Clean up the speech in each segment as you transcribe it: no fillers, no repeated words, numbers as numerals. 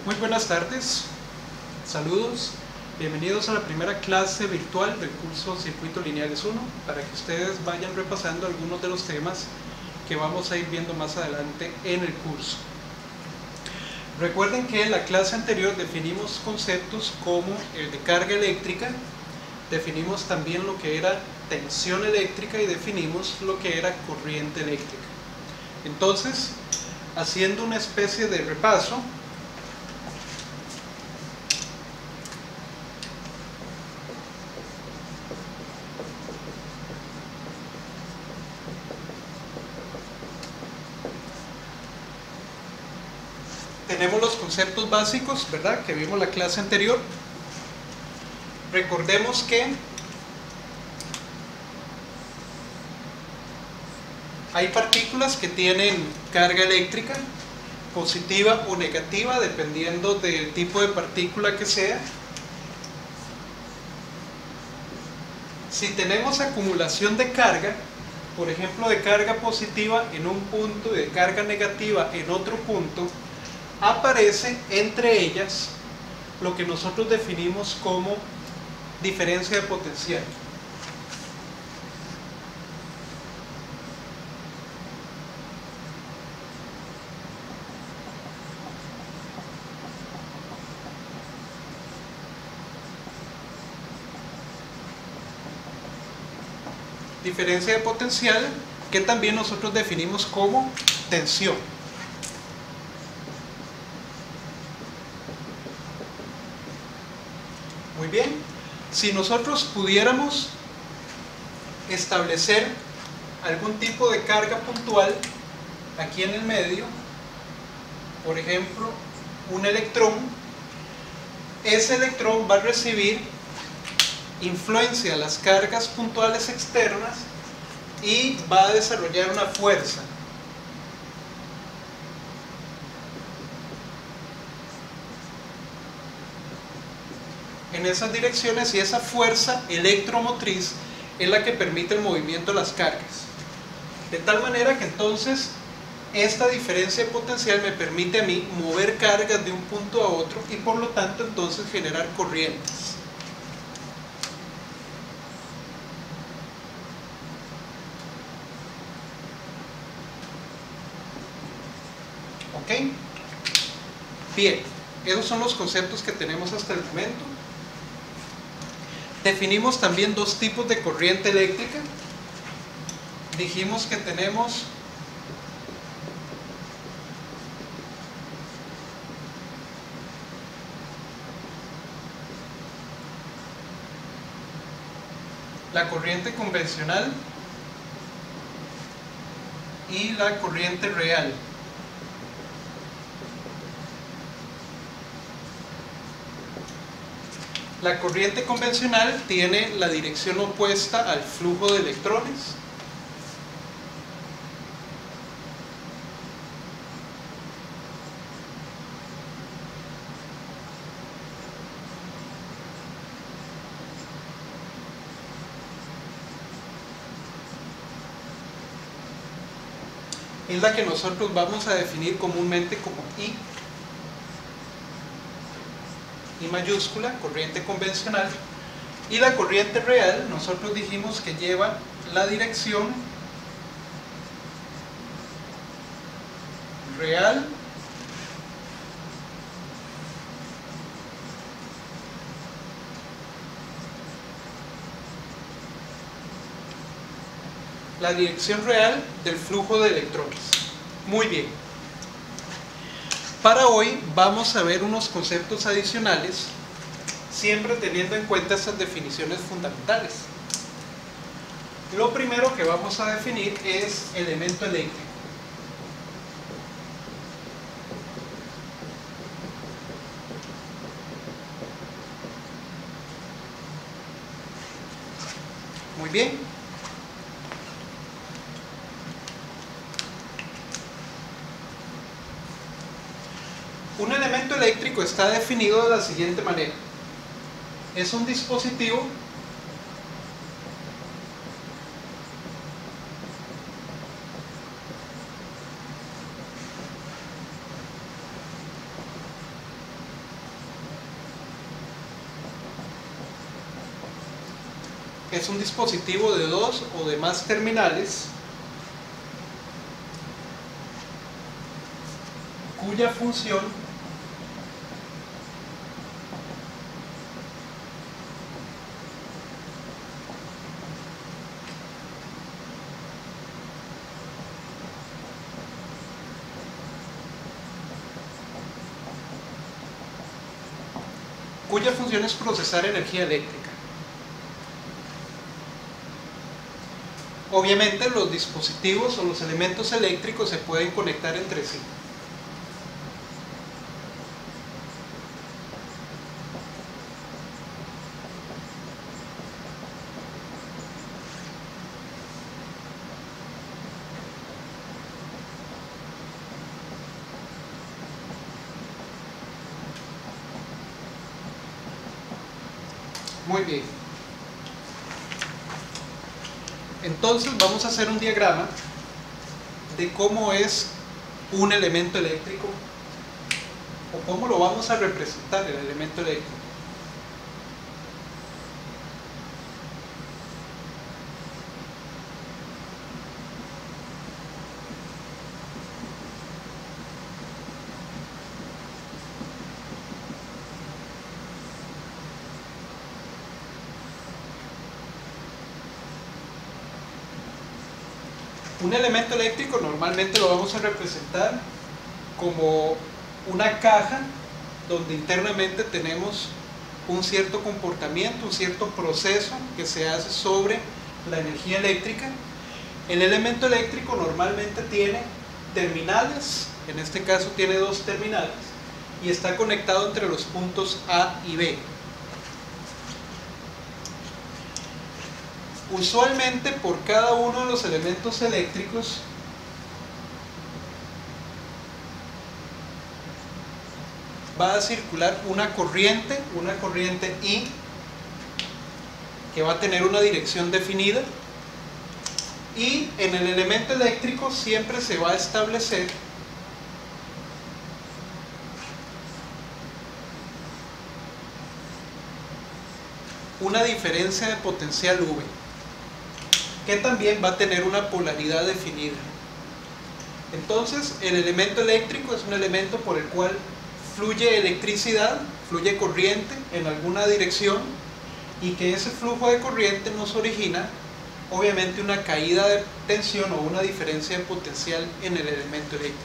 Muy buenas tardes, saludos, bienvenidos a la primera clase virtual del curso Circuitos Lineales 1 para que ustedes vayan repasando algunos de los temas que vamos a ir viendo más adelante en el curso. Recuerden que en la clase anterior definimos conceptos como el de carga eléctrica, definimos también lo que era tensión eléctrica y definimos lo que era corriente eléctrica. Entonces, haciendo una especie de repaso, tenemos los conceptos básicos, ¿verdad?, que vimos en la clase anterior. Recordemos que hay partículas que tienen carga eléctrica, positiva o negativa, dependiendo del tipo de partícula que sea. Si tenemos acumulación de carga, por ejemplo de carga positiva en un punto y de carga negativa en otro punto, aparece entre ellas lo que nosotros definimos como diferencia de potencial. Diferencia de potencial que también nosotros definimos como tensión. Muy bien, si nosotros pudiéramos establecer algún tipo de carga puntual aquí en el medio, por ejemplo, un electrón, ese electrón va a recibir influencia de las cargas puntuales externas y va a desarrollar una fuerza. En esas direcciones, y esa fuerza electromotriz es la que permite el movimiento de las cargas. De tal manera que entonces esta diferencia de potencial me permite a mí mover cargas de un punto a otro y por lo tanto entonces generar corrientes. ¿Ok? Bien, esos son los conceptos que tenemos hasta el momento. Definimos también dos tipos de corriente eléctrica. Dijimos que tenemos la corriente convencional y la corriente real. La corriente convencional tiene la dirección opuesta al flujo de electrones. Es la que nosotros vamos a definir comúnmente como I mayúscula, corriente convencional. Y la corriente real, nosotros dijimos que lleva la dirección real del flujo de electrones. Muy bien. Para hoy vamos a ver unos conceptos adicionales, siempre teniendo en cuenta estas definiciones fundamentales. Lo primero que vamos a definir es elemento eléctrico. Muy bien. Un elemento eléctrico está definido de la siguiente manera. Es un dispositivo es un dispositivo de 2 o de más terminales cuya función es procesar energía eléctrica. Obviamente los dispositivos o los elementos eléctricos se pueden conectar entre sí. Muy bien. Entonces vamos a hacer un diagrama de cómo es un elemento eléctrico o cómo lo vamos a representar el elemento eléctrico. Un elemento eléctrico normalmente lo vamos a representar como una caja donde internamente tenemos un cierto comportamiento, un cierto proceso que se hace sobre la energía eléctrica. El elemento eléctrico normalmente tiene terminales, en este caso tiene 2 terminales, y está conectado entre los puntos A y B. Usualmente por cada uno de los elementos eléctricos va a circular una corriente I que va a tener una dirección definida, y en el elemento eléctrico siempre se va a establecer una diferencia de potencial V, que también va a tener una polaridad definida. Entonces el elemento eléctrico es un elemento por el cual fluye electricidad, fluye corriente en alguna dirección, y que ese flujo de corriente nos origina obviamente una caída de tensión o una diferencia de potencial en el elemento eléctrico.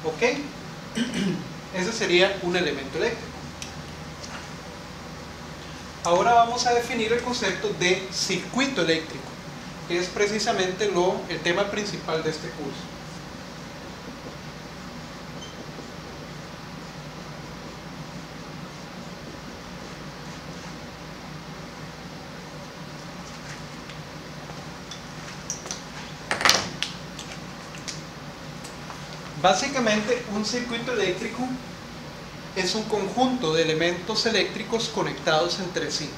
¿Ok? Ese sería un elemento eléctrico. Ahora vamos a definir el concepto de circuito eléctrico, que es precisamente el tema principal de este curso. Básicamente, un circuito eléctrico es un conjunto de elementos eléctricos conectados entre sí.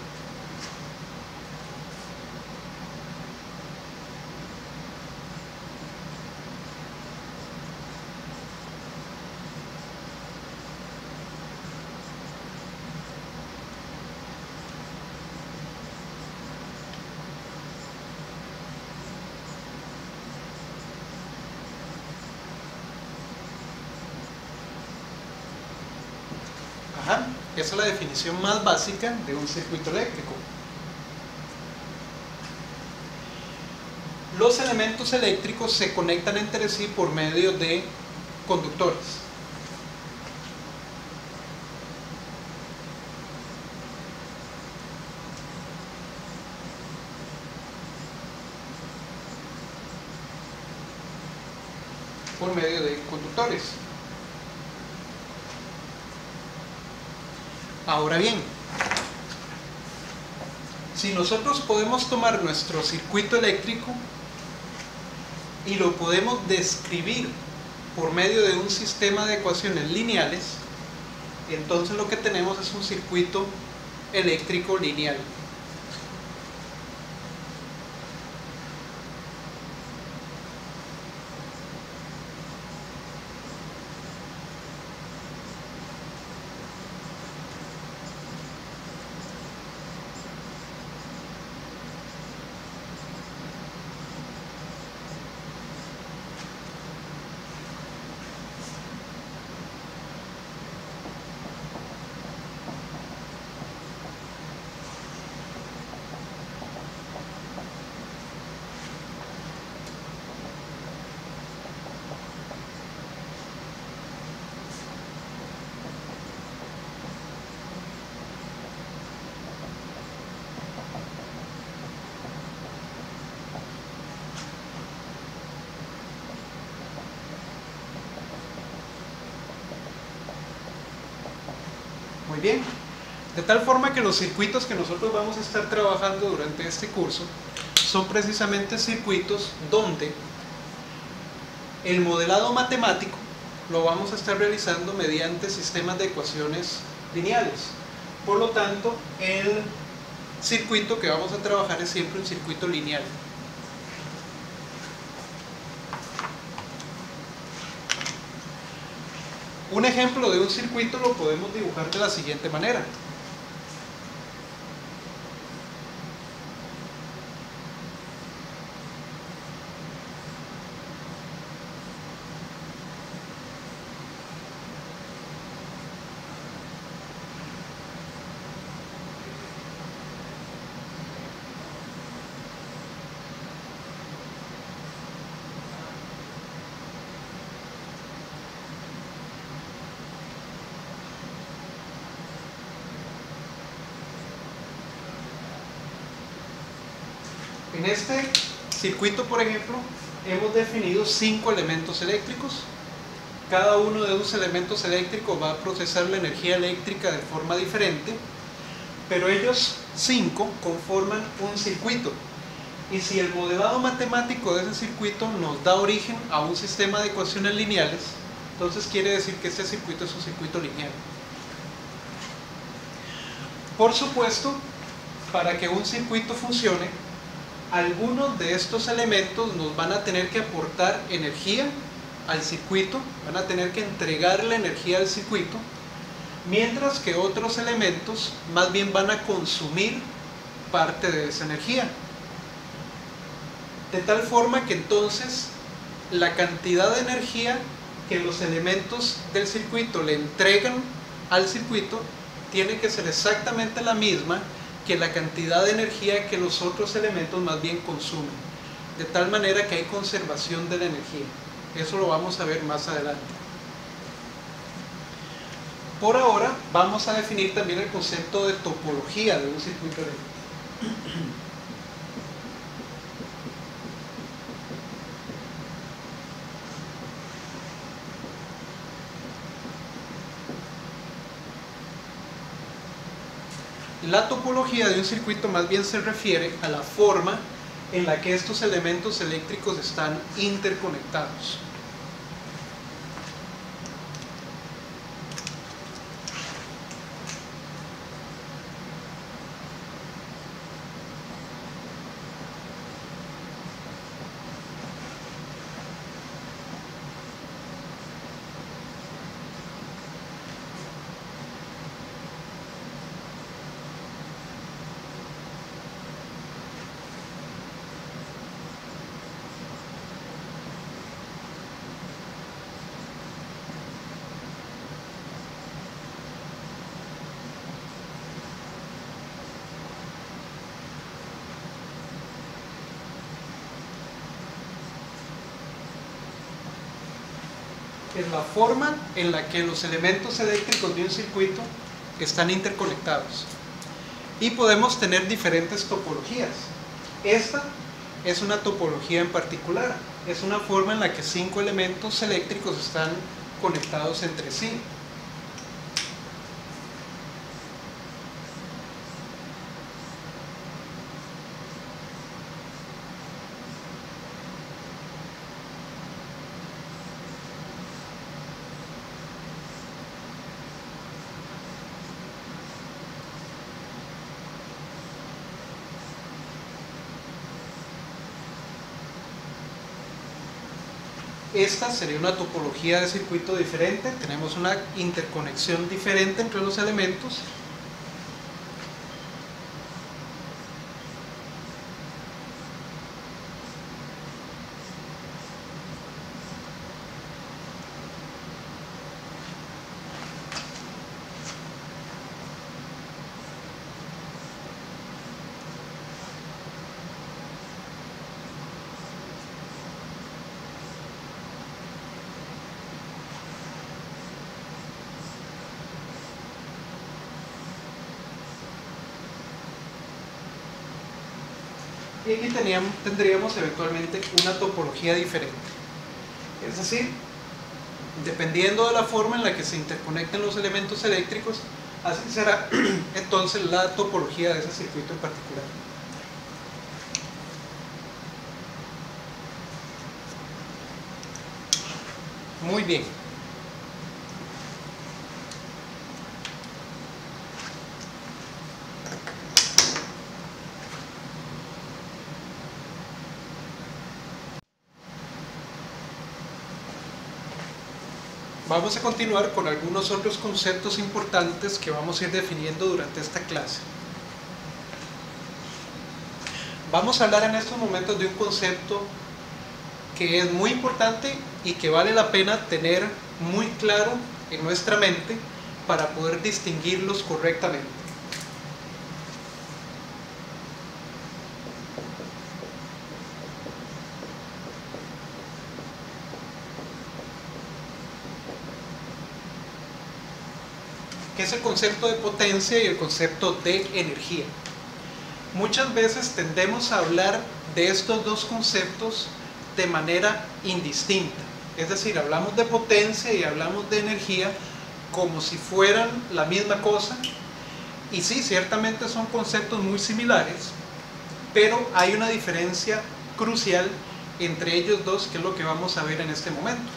Esa es la definición más básica de un circuito eléctrico. Los elementos eléctricos se conectan entre sí por medio de conductores. Por medio de conductores. Ahora bien, si nosotros podemos tomar nuestro circuito eléctrico y lo podemos describir por medio de un sistema de ecuaciones lineales, entonces lo que tenemos es un circuito eléctrico lineal. bien. De tal forma que los circuitos que nosotros vamos a estar trabajando durante este curso son precisamente circuitos donde el modelado matemático lo vamos a estar realizando mediante sistemas de ecuaciones lineales. Por lo tanto, el circuito que vamos a trabajar es siempre un circuito lineal. Un ejemplo de un circuito lo podemos dibujar de la siguiente manera. En este circuito, por ejemplo, hemos definido 5 elementos eléctricos. Cada uno de esos elementos eléctricos va a procesar la energía eléctrica de forma diferente, pero ellos 5 conforman un circuito. Y si el modelado matemático de ese circuito nos da origen a un sistema de ecuaciones lineales, entonces quiere decir que este circuito es un circuito lineal. Por supuesto, para que un circuito funcione, algunos de estos elementos nos van a tener que aportar energía al circuito, van a tener que entregarle energía al circuito, mientras que otros elementos más bien van a consumir parte de esa energía. De tal forma que entonces la cantidad de energía que los elementos del circuito le entregan al circuito tiene que ser exactamente la misma que la cantidad de energía que los otros elementos más bien consumen, de tal manera que hay conservación de la energía. Eso lo vamos a ver más adelante. Por ahora vamos a definir también el concepto de topología de un circuito eléctrico. La topología de un circuito más bien se refiere a la forma en la que estos elementos eléctricos están interconectados. Es la forma en la que los elementos eléctricos de un circuito están interconectados. Y podemos tener diferentes topologías. Esta es una topología en particular. Es una forma en la que 5 elementos eléctricos están conectados entre sí. Esta sería una topología de circuito diferente, tenemos una interconexión diferente entre los elementos. Y aquí tendríamos eventualmente una topología diferente. Es decir, dependiendo de la forma en la que se interconecten los elementos eléctricos, Así será entonces la topología de ese circuito en particular. Muy bien. Vamos a continuar con algunos otros conceptos importantes que vamos a ir definiendo durante esta clase. Vamos a hablar en estos momentos de un concepto que es muy importante y que vale la pena tener muy claro en nuestra mente para poder distinguirlos correctamente. Que es el concepto de potencia y el concepto de energía. Muchas veces tendemos a hablar de estos dos conceptos de manera indistinta, es decir, hablamos de potencia y hablamos de energía como si fueran la misma cosa, y sí, ciertamente son conceptos muy similares, pero hay una diferencia crucial entre ellos dos, que es lo que vamos a ver en este momento.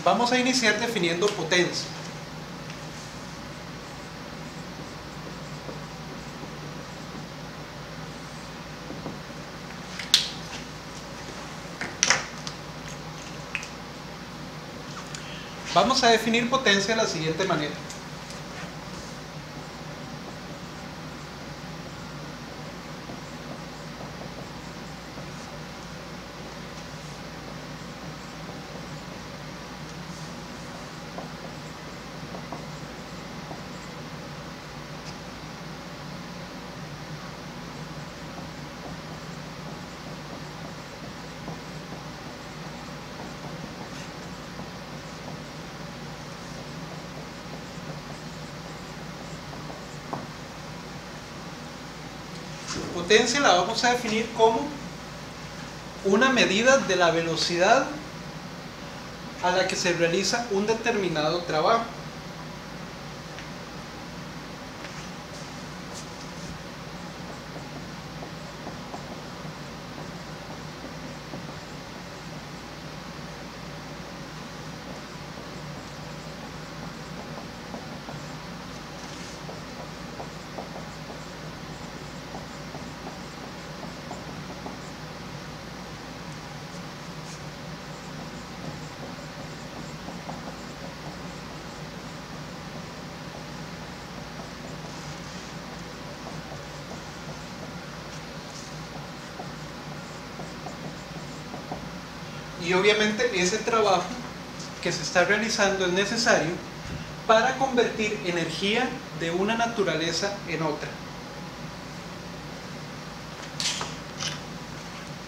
Vamos a iniciar definiendo potencia. Vamos a definir potencia de la siguiente manera. Potencia la vamos a definir como una medida de la velocidad a la que se realiza un determinado trabajo. Y obviamente ese trabajo que se está realizando es necesario para convertir energía de una naturaleza en otra.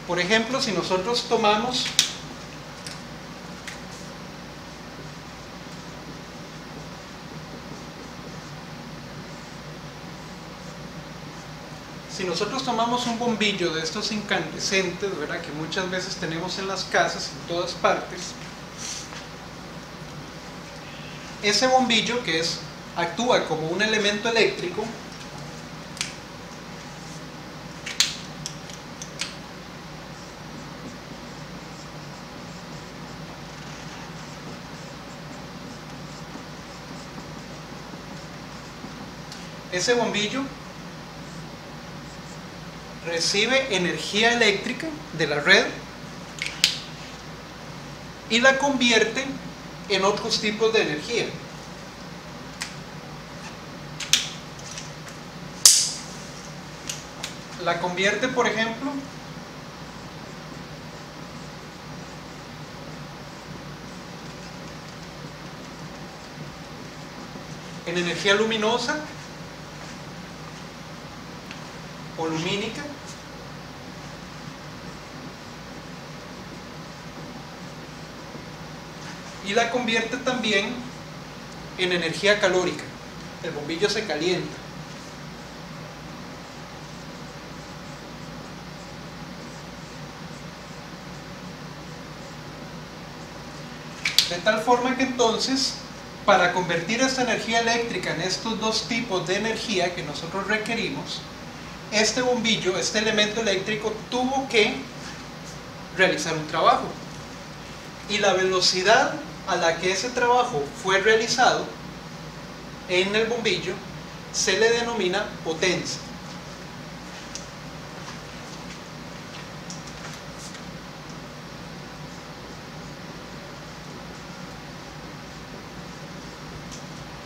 Por ejemplo, si nosotros tomamos un bombillo de estos incandescentes, ¿verdad?, que muchas veces tenemos en las casas, en todas partes, ese bombillo actúa como un elemento eléctrico, ese bombillo recibe energía eléctrica de la red y la convierte en otros tipos de energía. La convierte, por ejemplo, en energía luminosa o lumínica, y la convierte también en energía calórica. El bombillo se calienta. De tal forma que entonces para convertir esta energía eléctrica en estos dos tipos de energía que nosotros requerimos, este bombillo, este elemento eléctrico, tuvo que realizar un trabajo. Y la velocidad a la que ese trabajo fue realizado en el bombillo se le denomina potencia.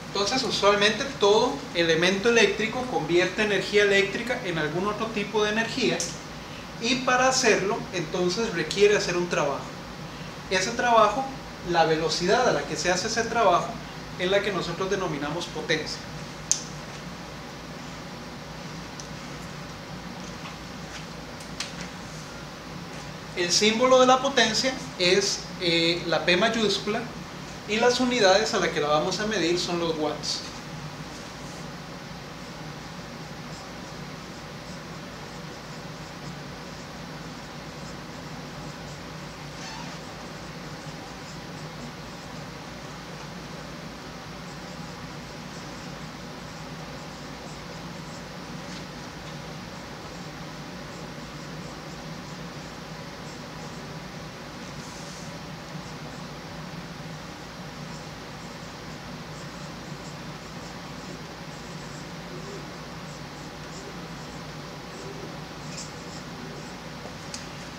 Entonces, usualmente todo elemento eléctrico convierte energía eléctrica en algún otro tipo de energía, y para hacerlo, entonces requiere hacer un trabajo. Ese trabajo, la velocidad a la que se hace ese trabajo, es la que nosotros denominamos potencia. El símbolo de la potencia es la P mayúscula, y las unidades a las que la vamos a medir son los watts.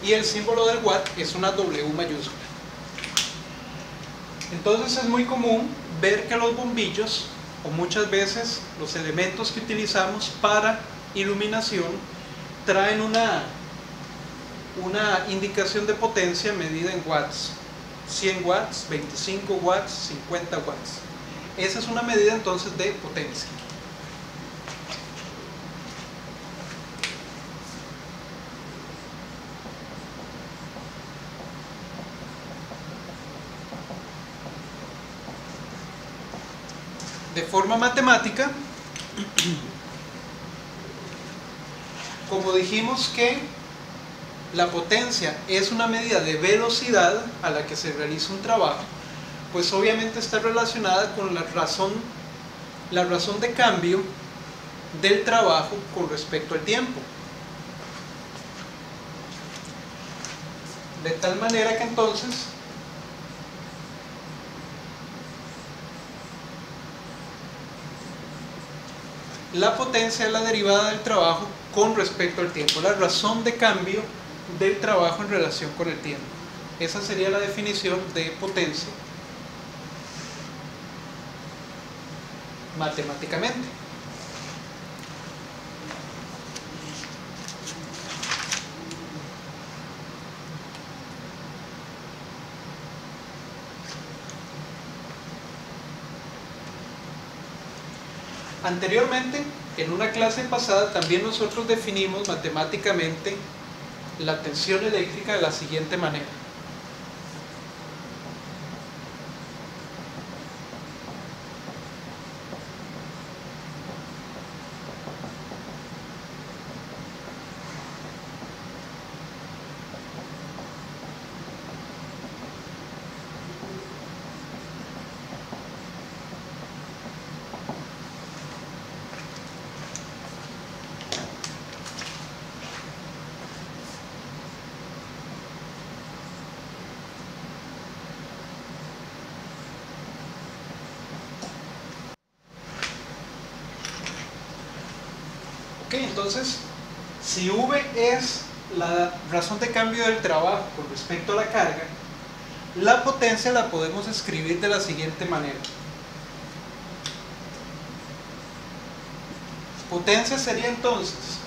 Y el símbolo del watt es una W mayúscula. Entonces es muy común ver que los bombillos, o muchas veces los elementos que utilizamos para iluminación, traen una indicación de potencia medida en watts. 100 watts, 25 watts, 50 watts. Esa es una medida entonces de potencia. De forma matemática, como dijimos que la potencia es una medida de velocidad a la que se realiza un trabajo, pues obviamente está relacionada con la razón de cambio del trabajo con respecto al tiempo. De tal manera que entonces la potencia es la derivada del trabajo con respecto al tiempo, la razón de cambio del trabajo en relación con el tiempo. Esa sería la definición de potencia matemáticamente. Anteriormente, en una clase pasada, también nosotros definimos matemáticamente la tensión eléctrica de la siguiente manera. Ok, entonces, si V es la razón de cambio del trabajo con respecto a la carga, la potencia la podemos escribir de la siguiente manera. Potencia sería entonces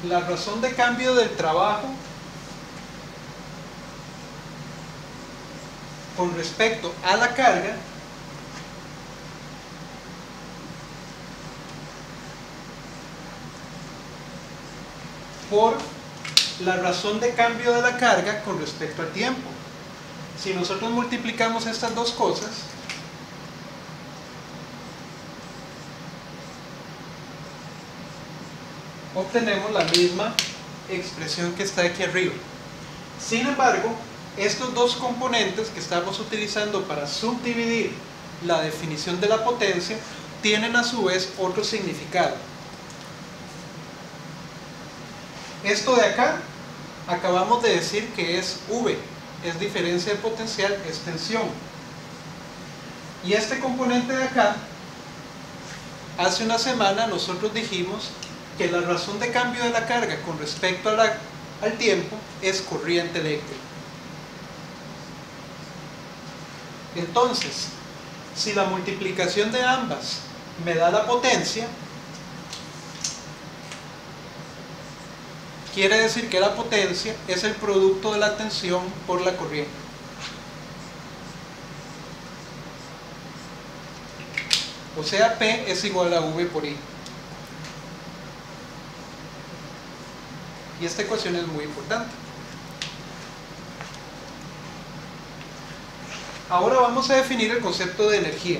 la razón de cambio del trabajo con respecto a la carga por la razón de cambio de la carga con respecto al tiempo. Si nosotros multiplicamos estas dos cosas, obtenemos la misma expresión que está aquí arriba. Sin embargo, estos dos componentes que estamos utilizando para subdividir la definición de la potencia tienen a su vez otro significado. Esto de acá, acabamos de decir que es V, es diferencia de potencial, es tensión. Y este componente de acá, hace una semana nosotros dijimos que la razón de cambio de la carga con respecto al tiempo es corriente eléctrica. Entonces, si la multiplicación de ambas me da la potencia, quiere decir que la potencia es el producto de la tensión por la corriente. O sea, P es igual a V por I. Y esta ecuación es muy importante. Ahora vamos a definir el concepto de energía.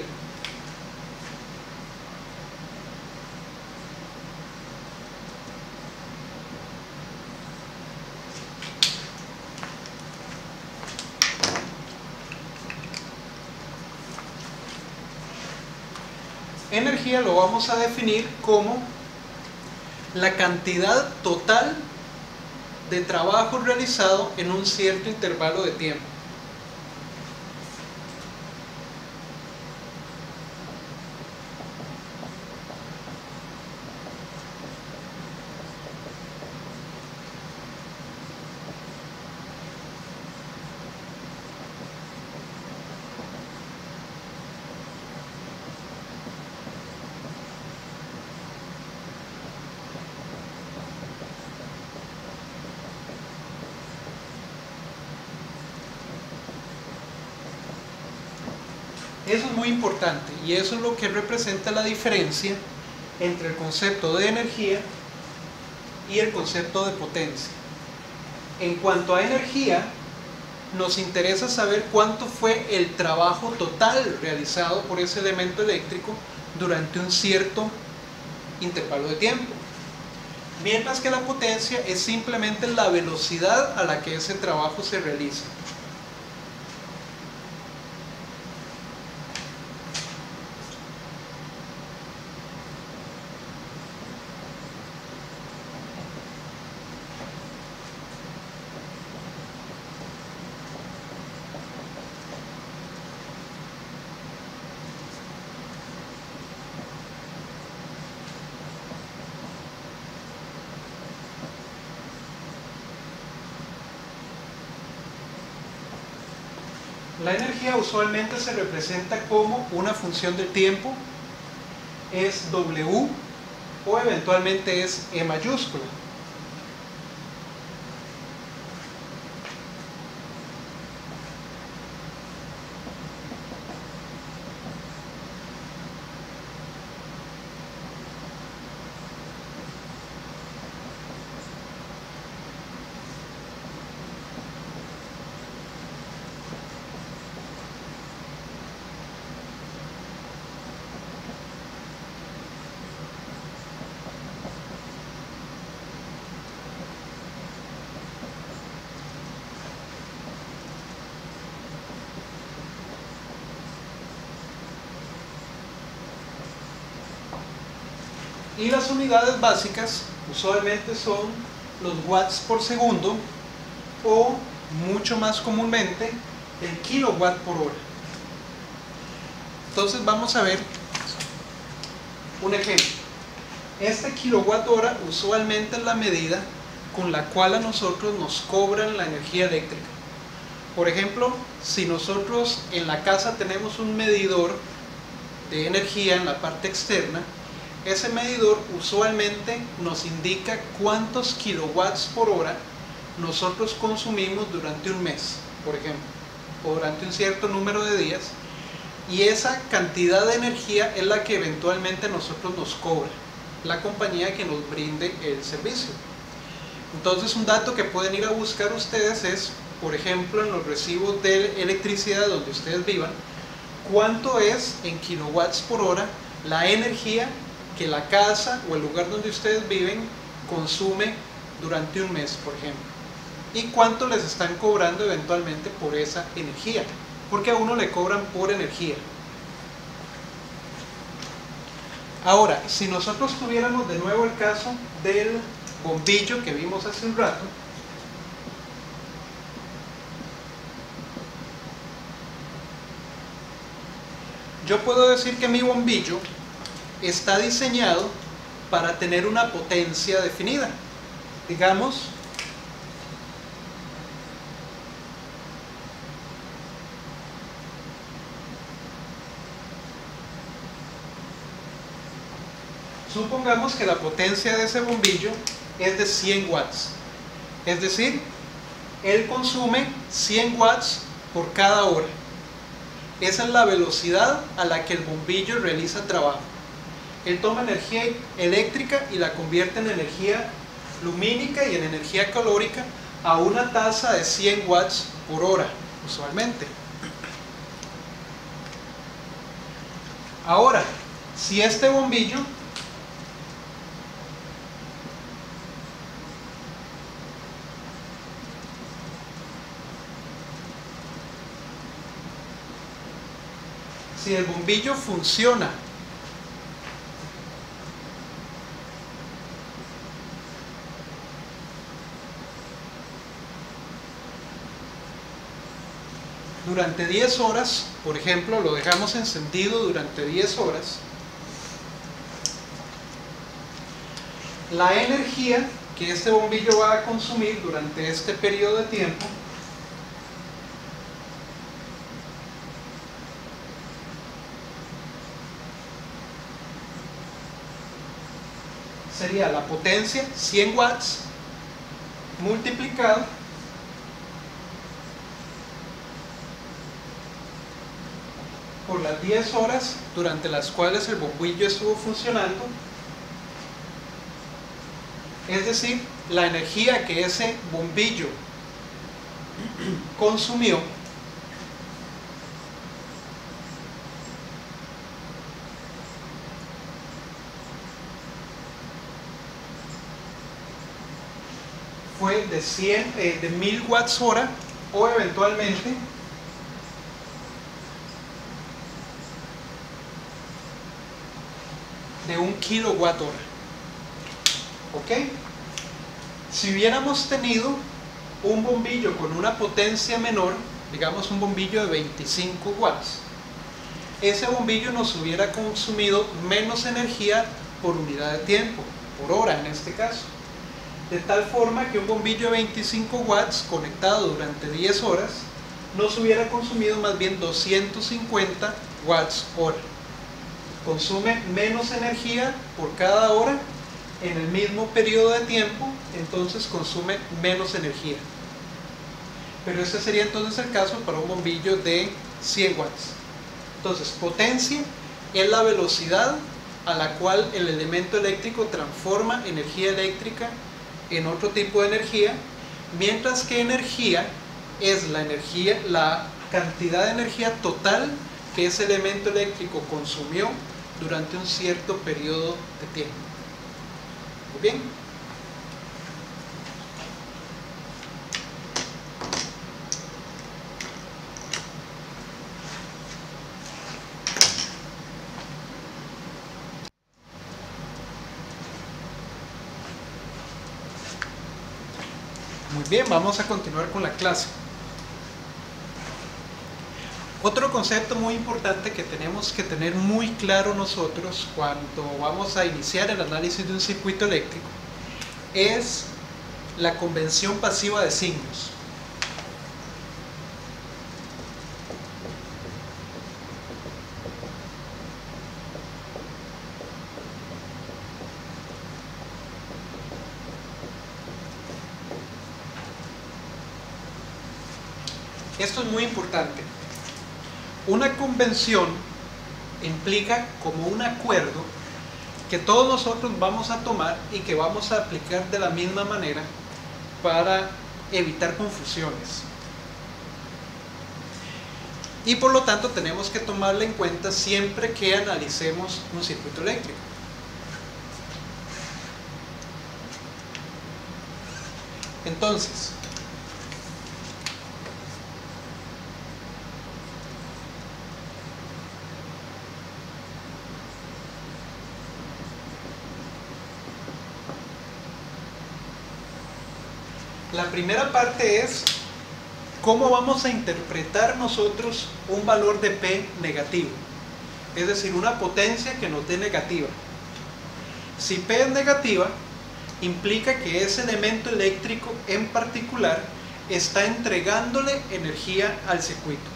Energía lo vamos a definir como la cantidad total de trabajo realizado en un cierto intervalo de tiempo. Eso es muy importante y eso es lo que representa la diferencia entre el concepto de energía y el concepto de potencia. En cuanto a energía, nos interesa saber cuánto fue el trabajo total realizado por ese elemento eléctrico durante un cierto intervalo de tiempo. Mientras que la potencia es simplemente la velocidad a la que ese trabajo se realiza. La energía usualmente se representa como una función del tiempo, es W o eventualmente es E mayúscula. Y las unidades básicas usualmente son los watts por segundo o mucho más comúnmente el kilowatt por hora. Entonces vamos a ver un ejemplo. Este kilowatt hora usualmente es la medida con la cual a nosotros nos cobran la energía eléctrica. Por ejemplo, si nosotros en la casa tenemos un medidor de energía en la parte externa, ese medidor usualmente nos indica cuántos kilowatts por hora nosotros consumimos durante un mes, por ejemplo, o durante un cierto número de días, y esa cantidad de energía es la que eventualmente nosotros nos cobra la compañía que nos brinde el servicio. Entonces, un dato que pueden ir a buscar ustedes es, por ejemplo, en los recibos de electricidad donde ustedes vivan, cuánto es en kilowatts por hora la energía que la casa o el lugar donde ustedes viven consume durante un mes, por ejemplo. y cuánto les están cobrando eventualmente por esa energía, porque a uno le cobran por energía. Ahora, si nosotros tuviéramos de nuevo el caso del bombillo que vimos hace un rato, yo puedo decir que mi bombillo está diseñado para tener una potencia definida. Digamos, supongamos que la potencia de ese bombillo es de 100 watts. Es decir, él consume 100 watts por cada hora. Esa es la velocidad a la que el bombillo realiza trabajo. Él toma energía eléctrica y la convierte en energía lumínica y en energía calórica a una tasa de 100 watts por hora, usualmente. Ahora, si este bombillo funciona durante 10 horas, por ejemplo, lo dejamos encendido durante 10 horas, la energía que este bombillo va a consumir durante este periodo de tiempo sería la potencia, 100 watts, multiplicado por las 10 horas durante las cuales el bombillo estuvo funcionando, es decir, la energía que ese bombillo consumió fue de 1000 watts hora, o eventualmente de 1 kilowatt hora. ¿Ok? Si hubiéramos tenido un bombillo con una potencia menor, digamos un bombillo de 25 watts, ese bombillo nos hubiera consumido menos energía por unidad de tiempo, por hora en este caso. De tal forma que un bombillo de 25 watts conectado durante 10 horas nos hubiera consumido más bien 250 watts hora. Consume menos energía por cada hora en el mismo periodo de tiempo, entonces consume menos energía. Pero ese sería entonces el caso para un bombillo de 100 watts. Entonces, potencia es la velocidad a la cual el elemento eléctrico transforma energía eléctrica en otro tipo de energía, mientras que energía es la cantidad de energía total que ese elemento eléctrico consumió durante un cierto periodo de tiempo. Muy bien. Muy bien, vamos a continuar con la clase. Otro concepto muy importante que tenemos que tener muy claro nosotros cuando vamos a iniciar el análisis de un circuito eléctrico es la convención pasiva de signos. Esto es muy importante. Una convención implica como un acuerdo que todos nosotros vamos a tomar y que vamos a aplicar de la misma manera para evitar confusiones. Y por lo tanto tenemos que tomarla en cuenta siempre que analicemos un circuito eléctrico. Entonces, La primera parte es cómo vamos a interpretar nosotros un valor de P negativo, es decir, una potencia que nos dé negativa. Si P es negativa, implica que ese elemento eléctrico en particular está entregándole energía al circuito.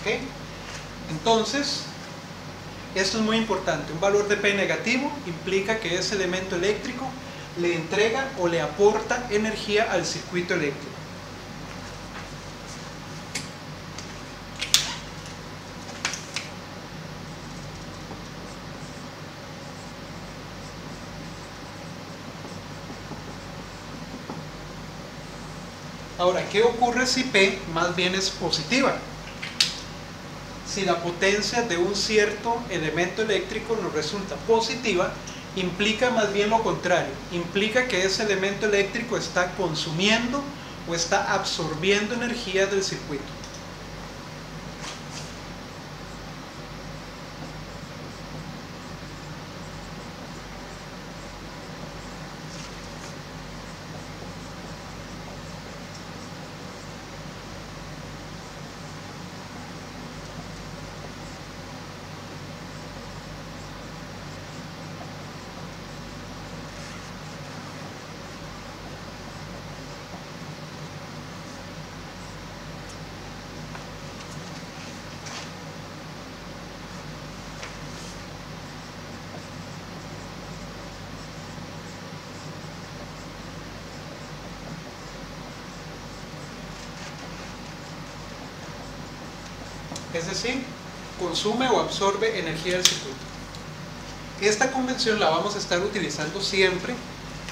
¿Ok? Entonces, esto es muy importante. Un valor de P negativo implica que ese elemento eléctrico le entrega o le aporta energía al circuito eléctrico. Ahora, ¿qué ocurre si P más bien es positiva? Si la potencia de un cierto elemento eléctrico nos resulta positiva, implica más bien lo contrario. Implica que ese elemento eléctrico está consumiendo o está absorbiendo energía del circuito. Es decir, consume o absorbe energía del circuito. Esta convención la vamos a estar utilizando siempre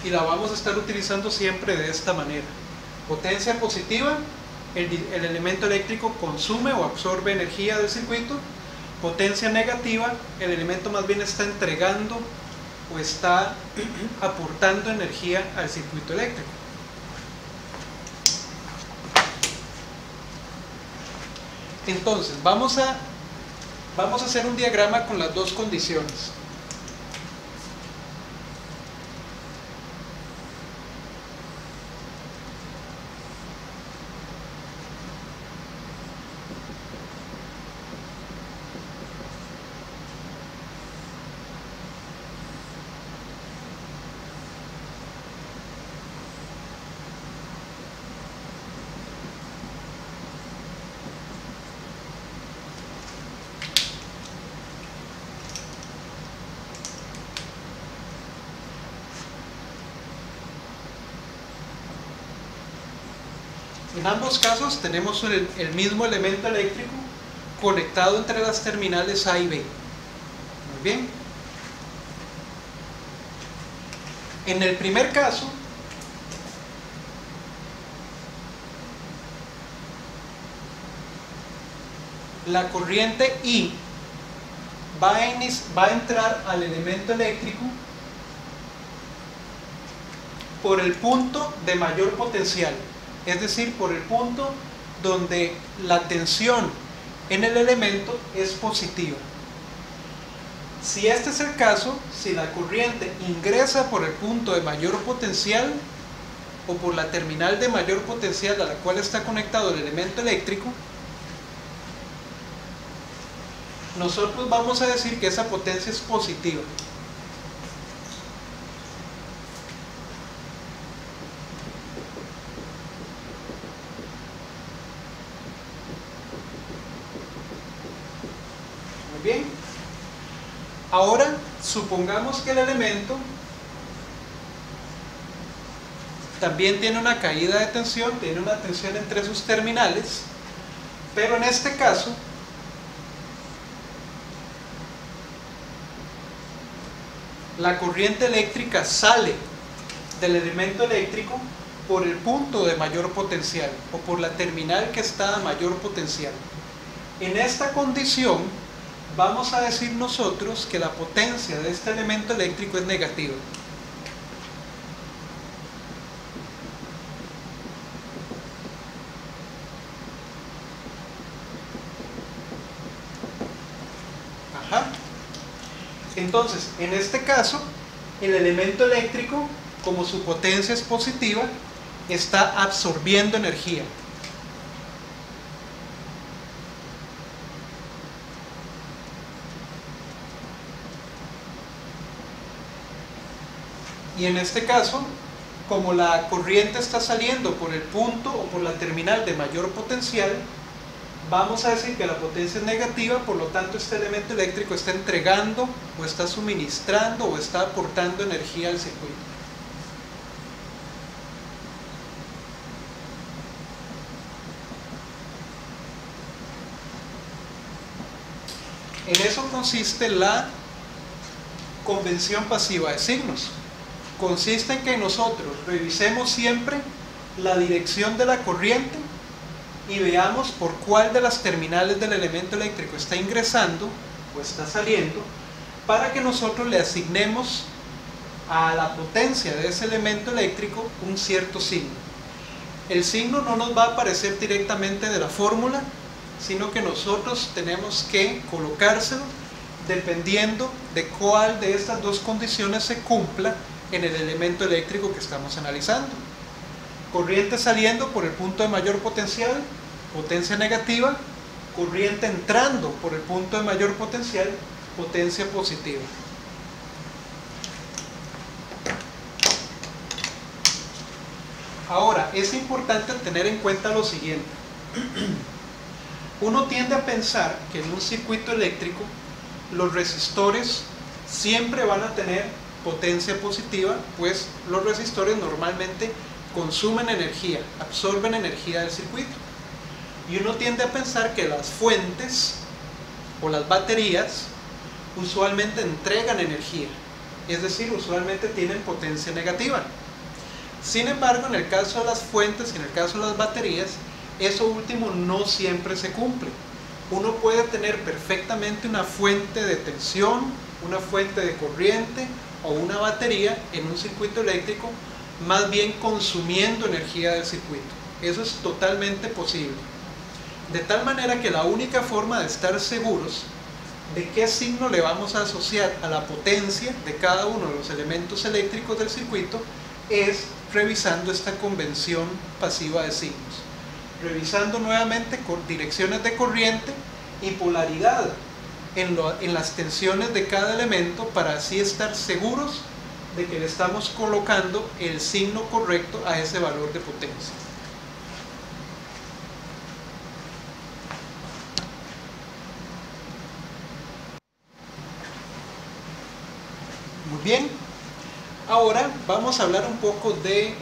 y la vamos a estar utilizando siempre de esta manera. Potencia positiva, el elemento eléctrico consume o absorbe energía del circuito. Potencia negativa, el elemento más bien está entregando o está aportando energía al circuito eléctrico. Entonces, vamos a hacer un diagrama con las dos condiciones. En ambos casos tenemos el mismo elemento eléctrico conectado entre las terminales A y B. Muy bien. En el primer caso, la corriente I va a entrar al elemento eléctrico por el punto de mayor potencial. Es decir, por el punto donde la tensión en el elemento es positiva. Si este es el caso, si la corriente ingresa por el punto de mayor potencial o por la terminal de mayor potencial a la cual está conectado el elemento eléctrico, nosotros vamos a decir que esa potencia es positiva. Bien, Ahora, supongamos que el elemento también tiene una caída de tensión, tiene una tensión entre sus terminales, pero en este caso la corriente eléctrica sale del elemento eléctrico por el punto de mayor potencial o por la terminal que está a mayor potencial. En esta condición vamos a decir nosotros que la potencia de este elemento eléctrico es negativa. Entonces, en este caso, el elemento eléctrico, como su potencia es positiva, está absorbiendo energía. Y en este caso, como la corriente está saliendo por el punto o por la terminal de mayor potencial, vamos a decir que la potencia es negativa, por lo tanto este elemento eléctrico está entregando o está suministrando o está aportando energía al circuito. En eso consiste la convención pasiva de signos. Consiste en que nosotros revisemos siempre la dirección de la corriente y veamos por cuál de las terminales del elemento eléctrico está ingresando o está saliendo, para que nosotros le asignemos a la potencia de ese elemento eléctrico un cierto signo. El signo no nos va a aparecer directamente de la fórmula, sino que nosotros tenemos que colocárselo dependiendo de cuál de estas dos condiciones se cumpla en el elemento eléctrico que estamos analizando. Corriente saliendo por el punto de mayor potencial, potencia negativa; corriente entrando por el punto de mayor potencial, potencia positiva. Ahora, es importante tener en cuenta lo siguiente. Uno tiende a pensar que en un circuito eléctrico los resistores siempre van a tener potencia positiva, pues los resistores normalmente consumen energía, absorben energía del circuito. Y uno tiende a pensar que las fuentes o las baterías usualmente entregan energía, es decir, usualmente tienen potencia negativa. Sin embargo, en el caso de las fuentes y en el caso de las baterías, eso último no siempre se cumple. Uno puede tener perfectamente una fuente de tensión, una fuente de corriente o una batería en un circuito eléctrico, más bien consumiendo energía del circuito. Eso es totalmente posible. De tal manera que la única forma de estar seguros de qué signo le vamos a asociar a la potencia de cada uno de los elementos eléctricos del circuito es revisando esta convención pasiva de signos. Revisando nuevamente con direcciones de corriente y polaridad en las tensiones de cada elemento, para así estar seguros de que le estamos colocando el signo correcto a ese valor de potencia. Muy bien, ahora vamos a hablar un poco de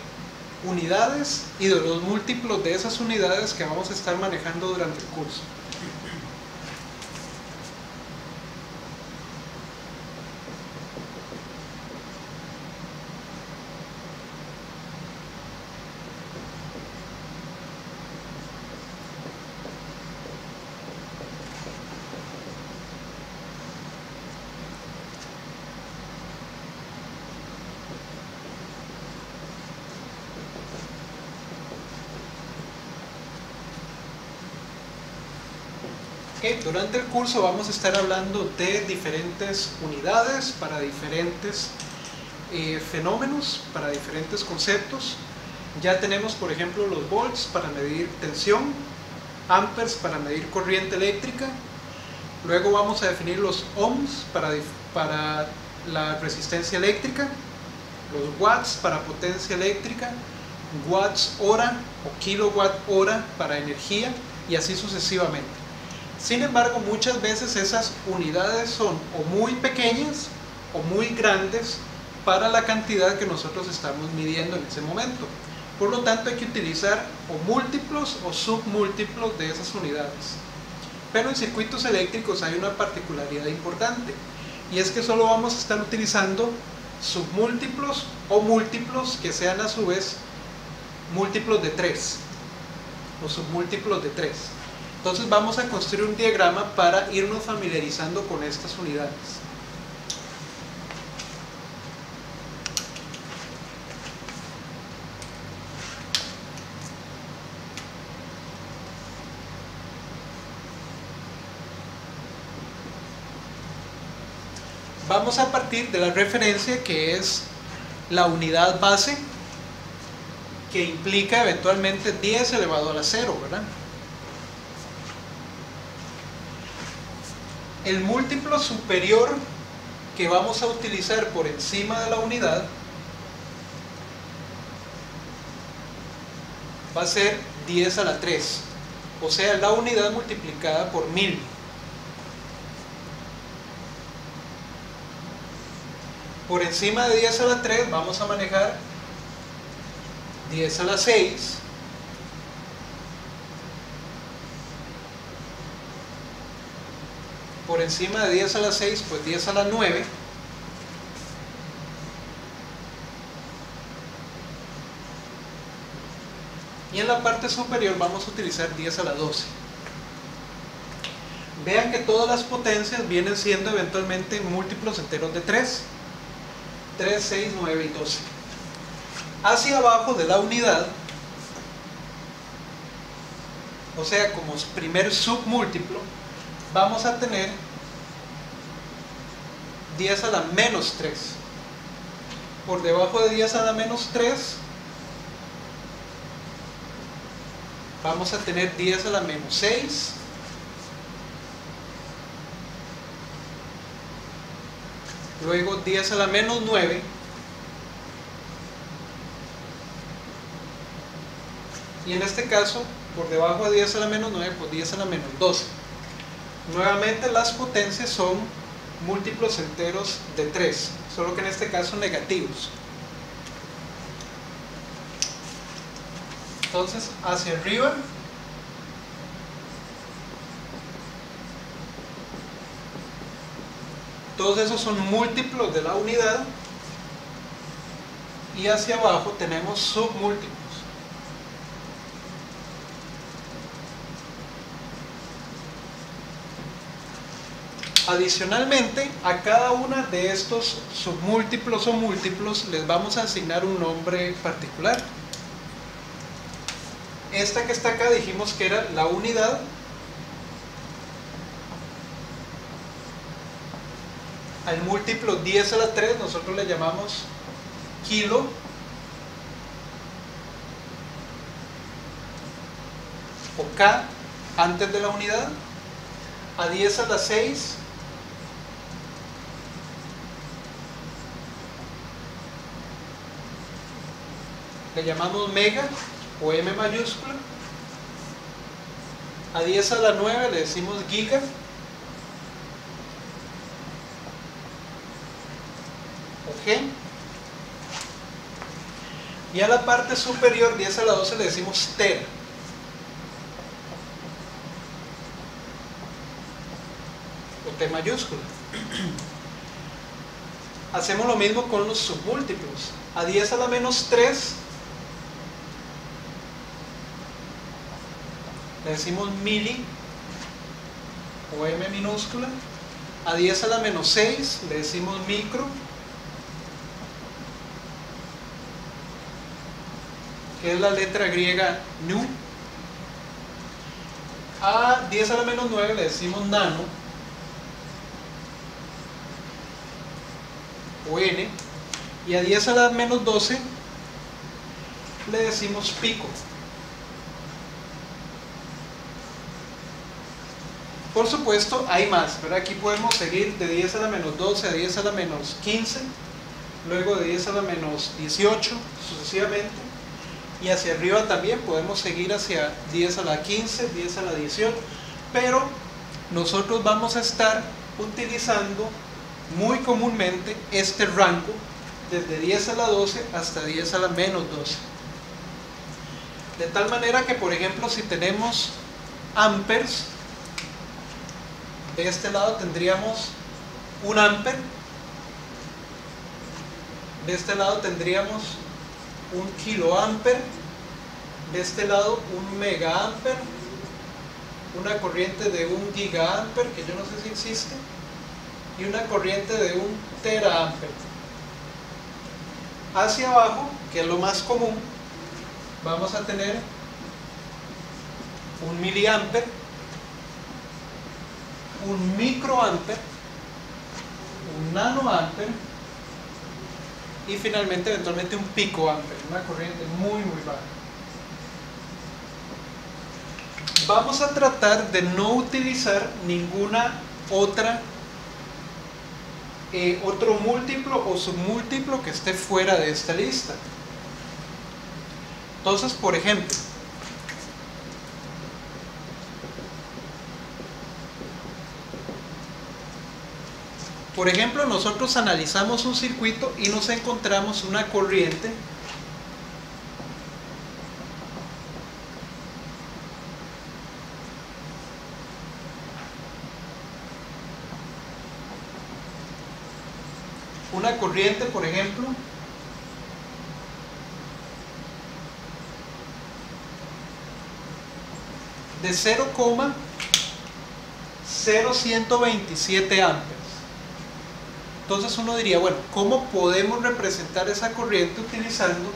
unidades y de los múltiplos de esas unidades que vamos a estar manejando durante el curso. Durante el curso vamos a estar hablando de diferentes unidades para diferentes fenómenos, para diferentes conceptos. Ya tenemos, por ejemplo, los volts para medir tensión, amperes para medir corriente eléctrica. Luego vamos a definir los ohms para la resistencia eléctrica, los watts para potencia eléctrica, watts hora o kilowatt hora para energía, y así sucesivamente. Sin embargo, muchas veces esas unidades son o muy pequeñas o muy grandes para la cantidad que nosotros estamos midiendo en ese momento. Por lo tanto, hay que utilizar o múltiplos o submúltiplos de esas unidades. Pero en circuitos eléctricos hay una particularidad importante, y es que solo vamos a estar utilizando submúltiplos o múltiplos que sean a su vez múltiplos de 3 o submúltiplos de 3. Entonces vamos a construir un diagrama para irnos familiarizando con estas unidades. Vamos a partir de la referencia que es la unidad base, que implica eventualmente 10 elevado a la 0, ¿verdad? El múltiplo superior que vamos a utilizar por encima de la unidad va a ser 10 a la 3, o sea, la unidad multiplicada por 1000. Por encima de 10 a la 3 vamos a manejar 10 a la 6, por encima de 10 a la 6 pues 10 a la 9, y en la parte superior vamos a utilizar 10 a la 12. Vean que todas las potencias vienen siendo eventualmente múltiplos enteros de 3. 3, 6, 9 y 12. Hacia abajo de la unidad, o sea, como primer submúltiplo, vamos a tener 10 a la menos 3. Por debajo de 10 a la menos 3 vamos a tener 10 a la menos 6, luego 10 a la menos 9, y en este caso por debajo de 10 a la menos 9 pues 10 a la menos 12. Nuevamente las potencias son múltiplos enteros de 3, solo que en este caso negativos. Entonces hacia arriba todos esos son múltiplos de la unidad, y hacia abajo tenemos submúltiplos. Adicionalmente, a cada una de estos submúltiplos o múltiplos les vamos a asignar un nombre particular. Esta que está acá dijimos que era la unidad. Al múltiplo 10 a la 3 nosotros le llamamos kilo. O K antes de la unidad. A 10 a la 6 le llamamos mega o M mayúscula. A 10 a la 9 le decimos giga. Ok. Y a la parte superior, 10 a la 12, le decimos tera. O T mayúscula. Hacemos lo mismo con los submúltiplos. A 10 a la menos 3 le decimos mili o M minúscula. A 10 a la menos 6 le decimos micro, que es la letra griega nu. A 10 a la menos 9 le decimos nano o N, y a 10 a la menos 12 le decimos pico. Por supuesto hay más, pero aquí podemos seguir de 10 a la menos 12 a 10 a la menos 15, luego de 10 a la menos 18 sucesivamente, y hacia arriba también podemos seguir hacia 10 a la 15, 10 a la 18, pero nosotros vamos a estar utilizando muy comúnmente este rango desde 10 a la 12 hasta 10 a la menos 12. De tal manera que, por ejemplo, si tenemos amperes, de este lado tendríamos 1 ampere, de este lado tendríamos 1 kiloampere, de este lado 1 megaampere, una corriente de 1 gigaampere, que yo no sé si existe, y una corriente de 1 teraamper. Hacia abajo, que es lo más común, vamos a tener 1 miliamper, 1 microamper, 1 nanoamper y finalmente eventualmente 1 picoamper, una corriente muy baja. Vamos a tratar de no utilizar ninguna otro múltiplo o submúltiplo que esté fuera de esta lista. Entonces, por ejemplo, nosotros analizamos un circuito y nos encontramos una corriente por ejemplo, de 0,0127 amperes. Entonces uno diría, bueno, ¿cómo podemos representar esa corriente utilizando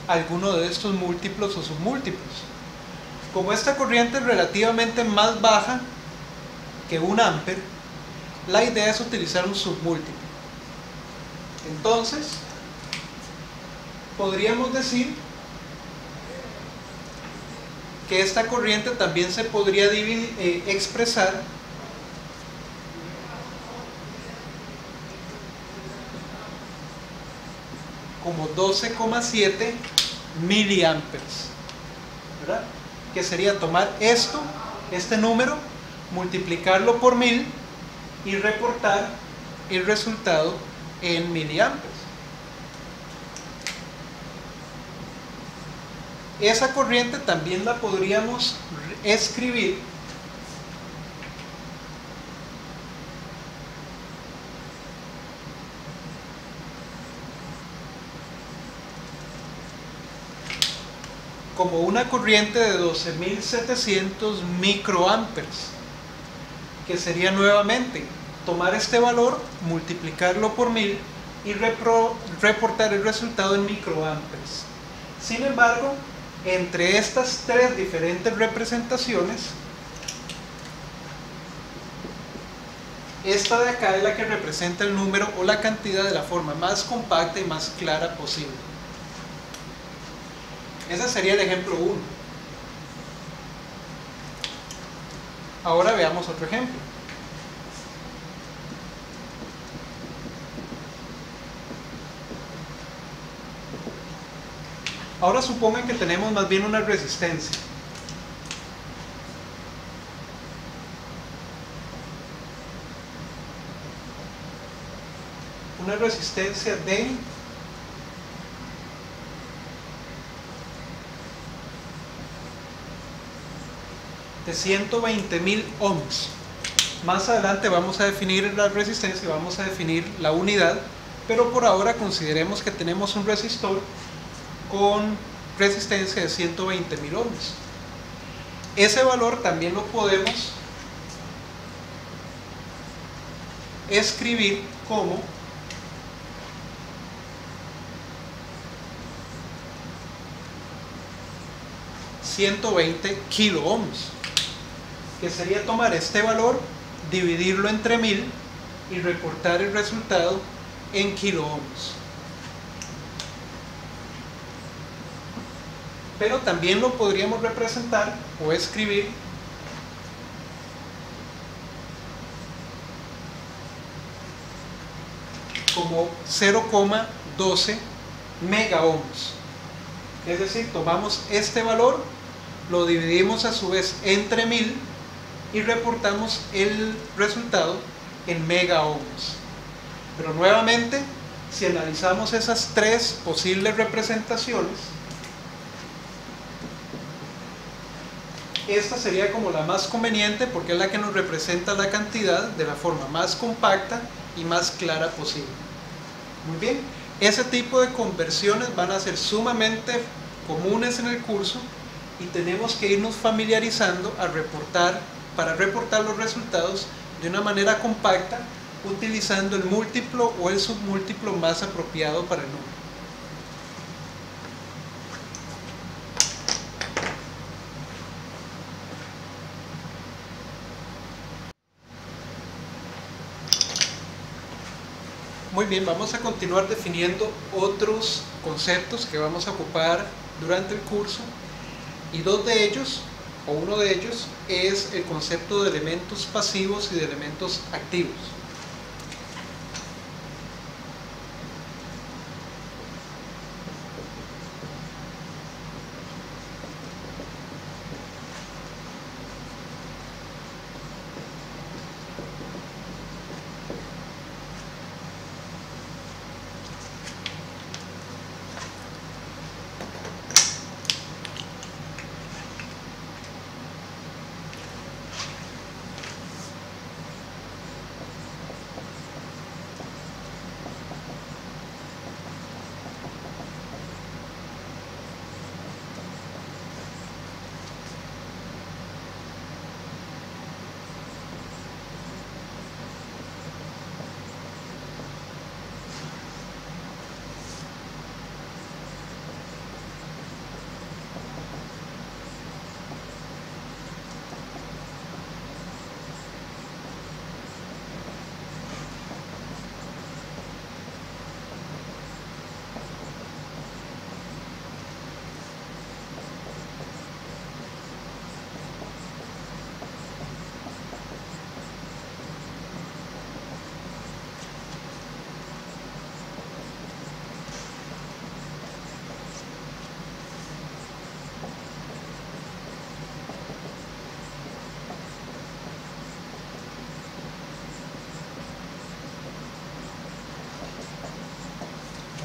alguno de estos múltiplos o submúltiplos? Como esta corriente es relativamente más baja que 1 ampere, la idea es utilizar un submúltiplo. Entonces, podríamos decir que esta corriente también se podría expresar como 12,7 miliamperes, ¿verdad? Que sería tomar este número, multiplicarlo por 1000 y reportar el resultado en miliamperes. Esa corriente también la podríamos escribir como una corriente de 12.700 microamperes, que sería nuevamente tomar este valor, multiplicarlo por 1000 y reportar el resultado en microamperes. Sin embargo, entre estas tres diferentes representaciones, esta de acá es la que representa el número o la cantidad de la forma más compacta y más clara posible. Ese sería el ejemplo 1. Ahora veamos otro ejemplo. Ahora supongan que tenemos más bien una resistencia. Una resistencia de 120.000 ohms. Más adelante vamos a definir la resistencia y vamos a definir la unidad, pero por ahora consideremos que tenemos un resistor con resistencia de 120.000 ohms. Ese valor también lo podemos escribir como 120 kilo ohms, que sería tomar este valor, dividirlo entre 1000 y reportar el resultado en kilo ohms. Pero también lo podríamos representar o escribir como 0,12 megaohms. Es decir, tomamos este valor, lo dividimos a su vez entre 1000 y reportamos el resultado en megaohms. Pero nuevamente, si analizamos esas tres posibles representaciones, esta sería como la más conveniente porque es la que nos representa la cantidad de la forma más compacta y más clara posible. Muy bien, ese tipo de conversiones van a ser sumamente comunes en el curso y tenemos que irnos familiarizando para reportar los resultados de una manera compacta utilizando el múltiplo o el submúltiplo más apropiado para el número. Muy bien, vamos a continuar definiendo otros conceptos que vamos a ocupar durante el curso y uno de ellos es el concepto de elementos pasivos y de elementos activos.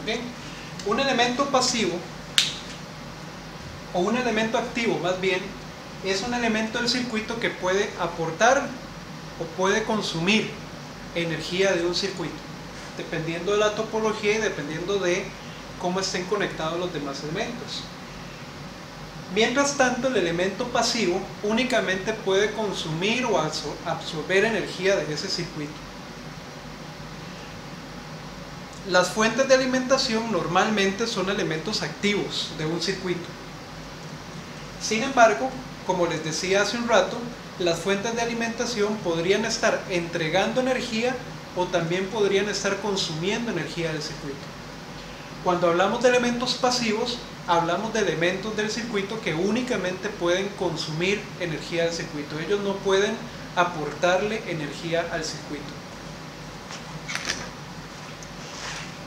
¿Okay? Un elemento pasivo o un elemento activo más bien es un elemento del circuito que puede aportar o puede consumir energía de un circuito dependiendo de la topología y dependiendo de cómo estén conectados los demás elementos. Mientras tanto, el elemento pasivo únicamente puede consumir o absorber energía de ese circuito. Las fuentes de alimentación normalmente son elementos activos de un circuito. Sin embargo, como les decía hace un rato, las fuentes de alimentación podrían estar entregando energía o también podrían estar consumiendo energía del circuito. Cuando hablamos de elementos pasivos, hablamos de elementos del circuito que únicamente pueden consumir energía del circuito. Ellos no pueden aportarle energía al circuito.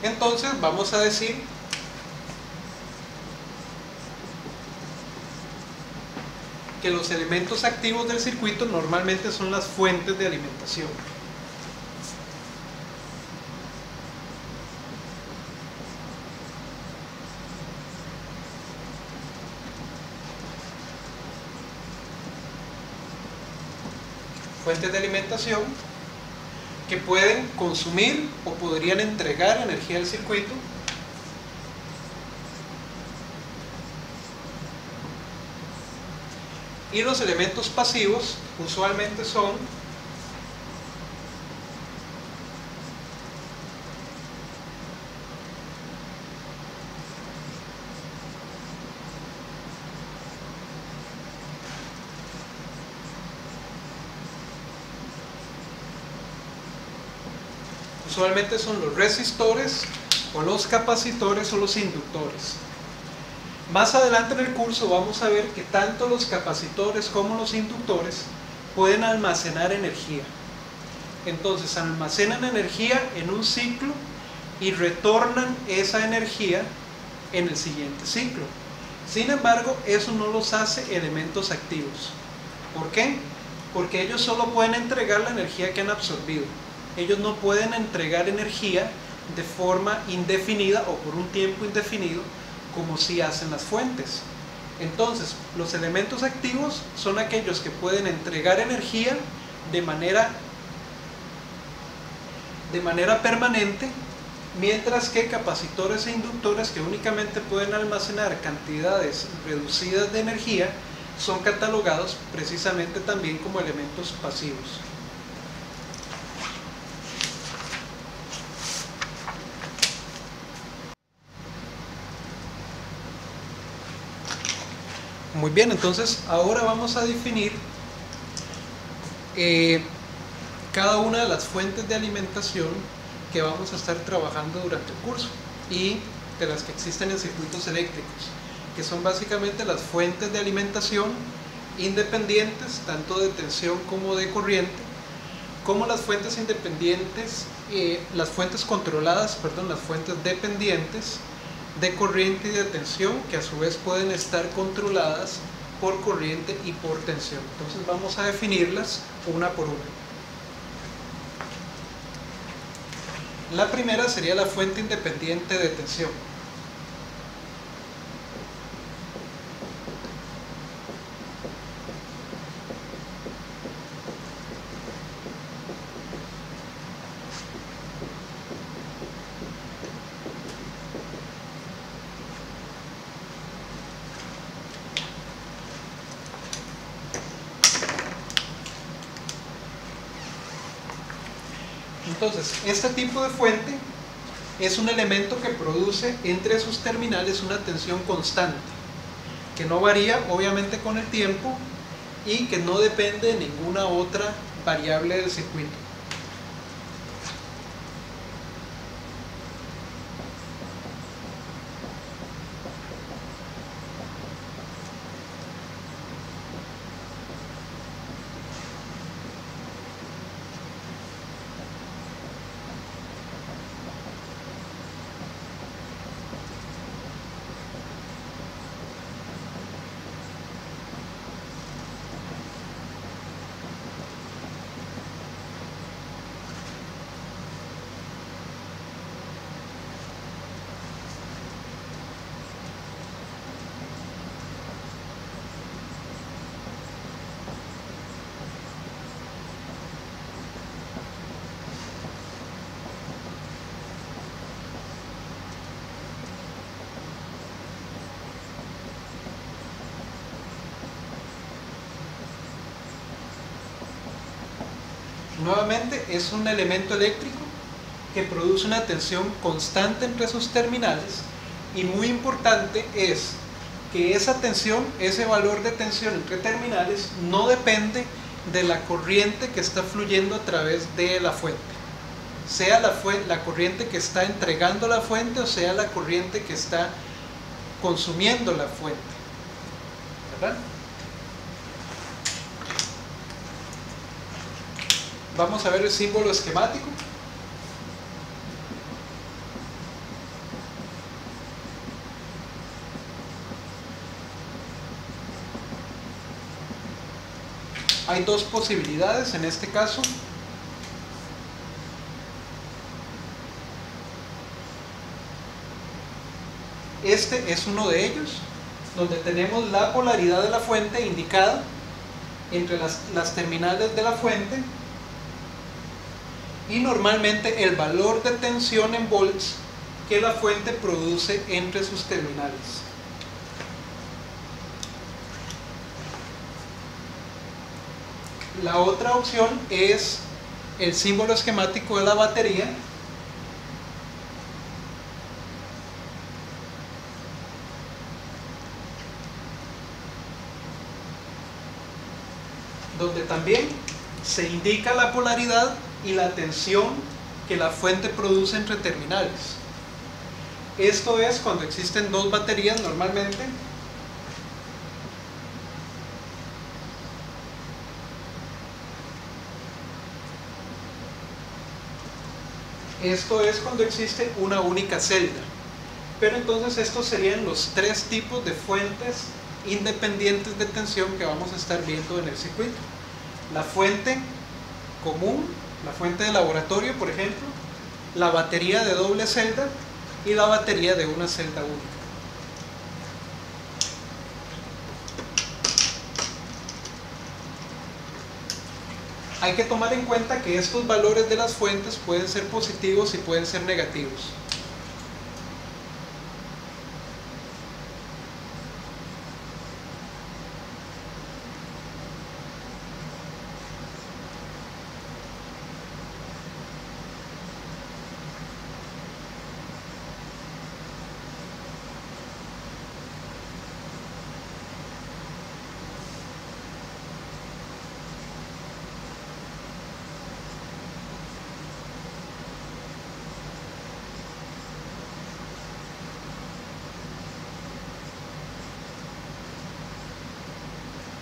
Entonces vamos a decir que los elementos activos del circuito normalmente son las fuentes de alimentación. Fuentes de alimentación que pueden consumir o podrían entregar energía al circuito. Y los elementos pasivos usualmente son los resistores o los capacitores o los inductores. Más adelante en el curso vamos a ver que tanto los capacitores como los inductores pueden almacenar energía. Entonces almacenan energía en un ciclo y retornan esa energía en el siguiente ciclo. Sin embargo, eso no los hace elementos activos. ¿Por qué? porque ellos solo pueden entregar la energía que han absorbido. Ellos no pueden entregar energía de forma indefinida o por un tiempo indefinido como si hacen las fuentes. Entonces, los elementos activos son aquellos que pueden entregar energía de manera permanente, mientras que capacitores e inductores, que únicamente pueden almacenar cantidades reducidas de energía, son catalogados precisamente también como elementos pasivos. Muy bien, entonces ahora vamos a definir cada una de las fuentes de alimentación que vamos a estar trabajando durante el curso y de las que existen en circuitos eléctricos, que son básicamente las fuentes de alimentación independientes, tanto de tensión como de corriente, como las fuentes independientes, las fuentes controladas, perdón, las fuentes dependientes de corriente y de tensión, que a su vez pueden estar controladas por corriente y por tensión. Entonces vamos a definirlas una por una. La primera sería la fuente independiente de tensión. Entonces, este tipo de fuente es un elemento que produce entre sus terminales una tensión constante, que no varía obviamente con el tiempo y que no depende de ninguna otra variable del circuito. Nuevamente es un elemento eléctrico que produce una tensión constante entre sus terminales, y muy importante es que esa tensión, ese valor de tensión entre terminales, no depende de la corriente que está fluyendo a través de la fuente, sea la corriente que está entregando la fuente o sea la corriente que está consumiendo la fuente, ¿verdad? Vamos a ver el símbolo esquemático. Hay dos posibilidades en este caso. Este es uno de ellos, donde tenemos la polaridad de la fuente indicada entre las terminales de la fuente, y normalmente el valor de tensión en volts que la fuente produce entre sus terminales. La otra opción es el símbolo esquemático de la batería, donde también se indica la polaridad y la tensión que la fuente produce entre terminales. Esto es cuando existen dos baterías normalmente. Esto es cuando existe una única celda. Pero entonces estos serían los tres tipos de fuentes independientes de tensión que vamos a estar viendo en el circuito. la fuente común, la fuente de laboratorio, por ejemplo, la batería de doble celda y la batería de una celda única. Hay que tomar en cuenta que estos valores de las fuentes pueden ser positivos y pueden ser negativos.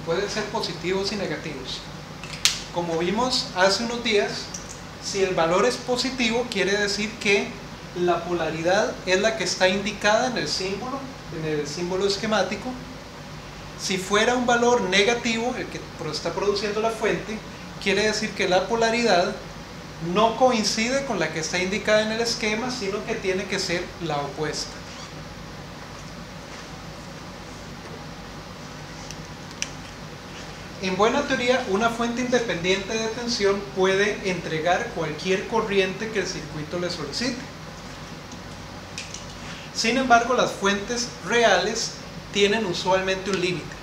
Pueden ser positivos y negativos. Como vimos hace unos días, si el valor es positivo, quiere decir que la polaridad es la que está indicada en el símbolo esquemático. Si fuera un valor negativo, el que está produciendo la fuente, quiere decir que la polaridad no coincide con la que está indicada en el esquema, sino que tiene que ser la opuesta. En buena teoría, una fuente independiente de tensión puede entregar cualquier corriente que el circuito le solicite. Sin embargo, las fuentes reales tienen usualmente un límite.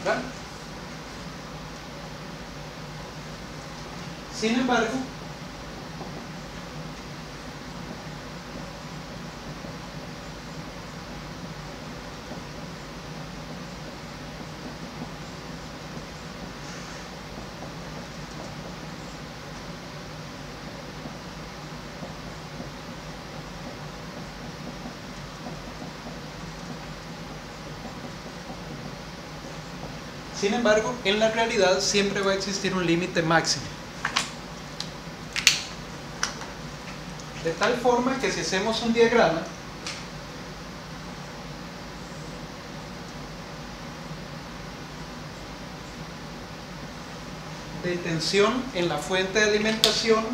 ¿Verdad? Sin embargo, en la realidad siempre va a existir un límite máximo. De tal forma que si hacemos un diagrama, de tensión en la fuente de alimentación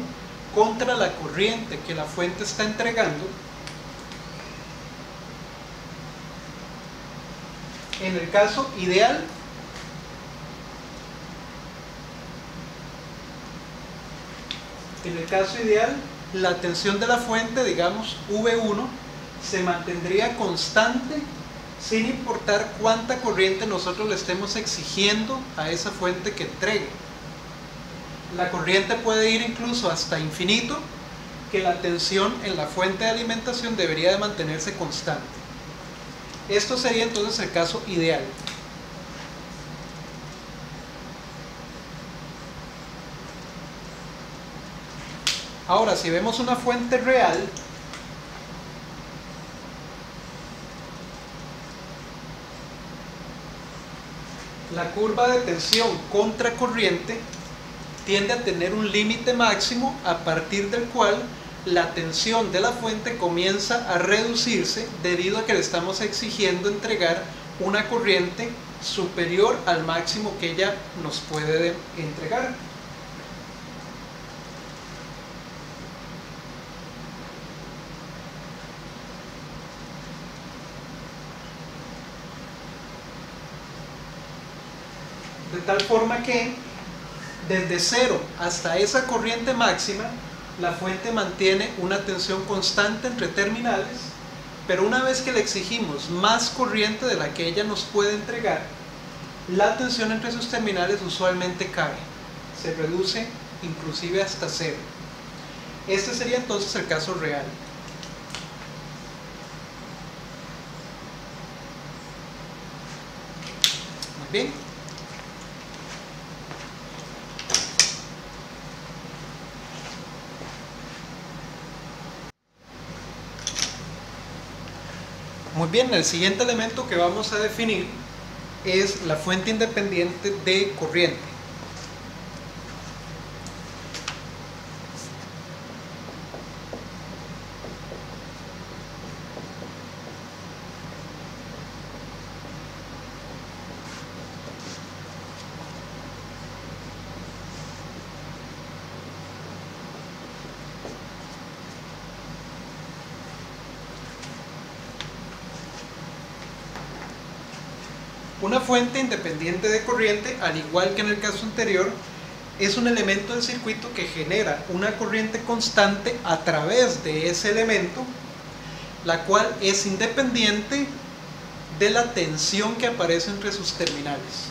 contra la corriente que la fuente está entregando, en el caso ideal, la tensión de la fuente, digamos V1, se mantendría constante sin importar cuánta corriente nosotros le estemos exigiendo a esa fuente que entregue. La corriente puede ir incluso hasta infinito, que la tensión en la fuente de alimentación debería de mantenerse constante. Esto sería entonces el caso ideal. Ahora, si vemos una fuente real, la curva de tensión contra corriente tiende a tener un límite máximo a partir del cual la tensión de la fuente comienza a reducirse debido a que le estamos exigiendo entregar una corriente superior al máximo que ella nos puede entregar. De tal forma que desde cero hasta esa corriente máxima, la fuente mantiene una tensión constante entre terminales pero una vez que le exigimos más corriente de la que ella nos puede entregar, la tensión entre sus terminales usualmente cae, se reduce inclusive hasta cero. Este sería entonces el caso real. Muy bien. Muy bien, el siguiente elemento que vamos a definir es la fuente independiente de corriente. Una fuente independiente de corriente, al igual que en el caso anterior, es un elemento del circuito que genera una corriente constante a través de ese elemento, la cual es independiente de la tensión que aparece entre sus terminales.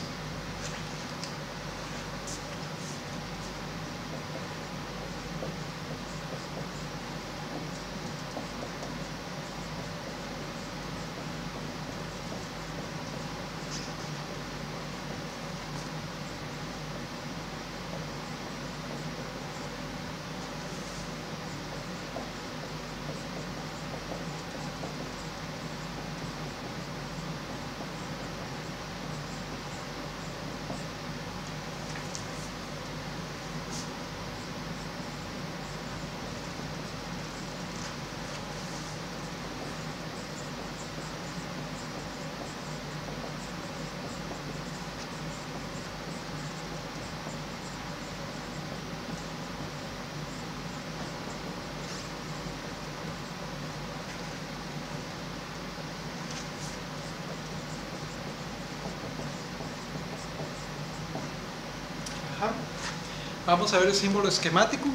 Vamos a ver el símbolo esquemático.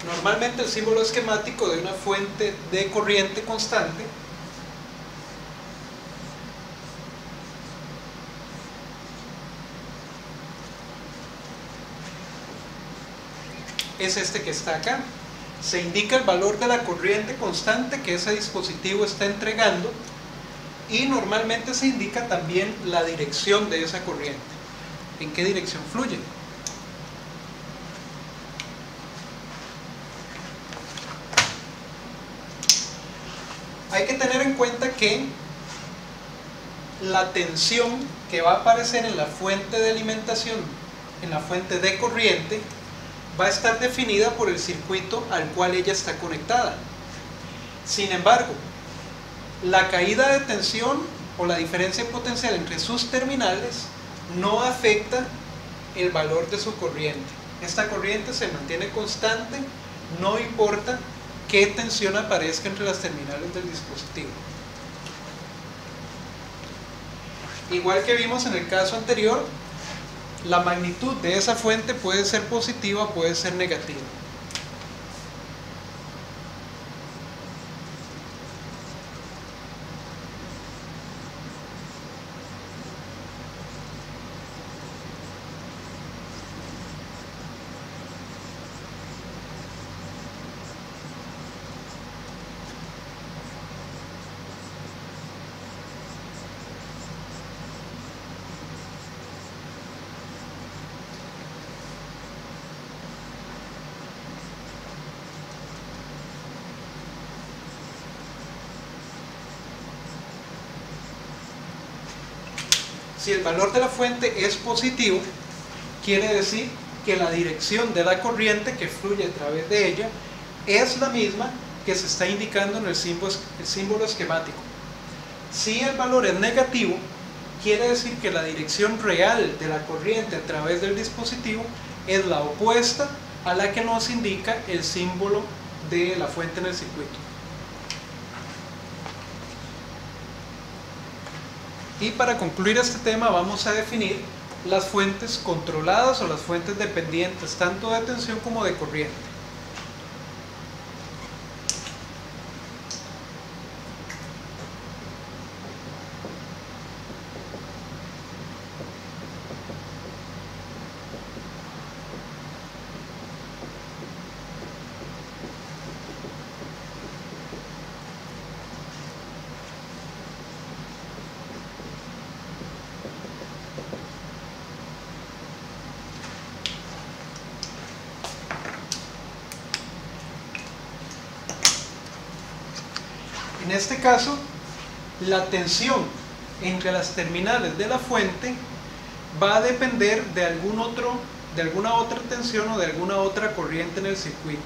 Normalmente el símbolo esquemático de una fuente de corriente constante es este que está acá. Se indica el valor de la corriente constante que ese dispositivo está entregando y normalmente se indica también la dirección de esa corriente, en qué dirección fluye. Hay que tener en cuenta que la tensión que va a aparecer en la fuente de alimentación, en la fuente de corriente, va a estar definida por el circuito al cual ella está conectada. Sin embargo, la caída de tensión o la diferencia potencial entre sus terminales no afecta el valor de su corriente. Esta corriente se mantiene constante, no importa qué tensión aparezca entre las terminales del dispositivo. Igual que vimos en el caso anterior, la magnitud de esa fuente puede ser positiva, puede ser negativa. Si el valor de la fuente es positivo, quiere decir que la dirección de la corriente que fluye a través de ella es la misma que se está indicando en el símbolo esquemático. Si el valor es negativo, quiere decir que la dirección real de la corriente a través del dispositivo es la opuesta a la que nos indica el símbolo de la fuente en el circuito. Y para concluir este tema vamos a definir las fuentes controladas o las fuentes dependientes tanto de tensión como de corriente. En este caso, la tensión entre las terminales de la fuente va a depender de alguna otra tensión o de alguna otra corriente en el circuito.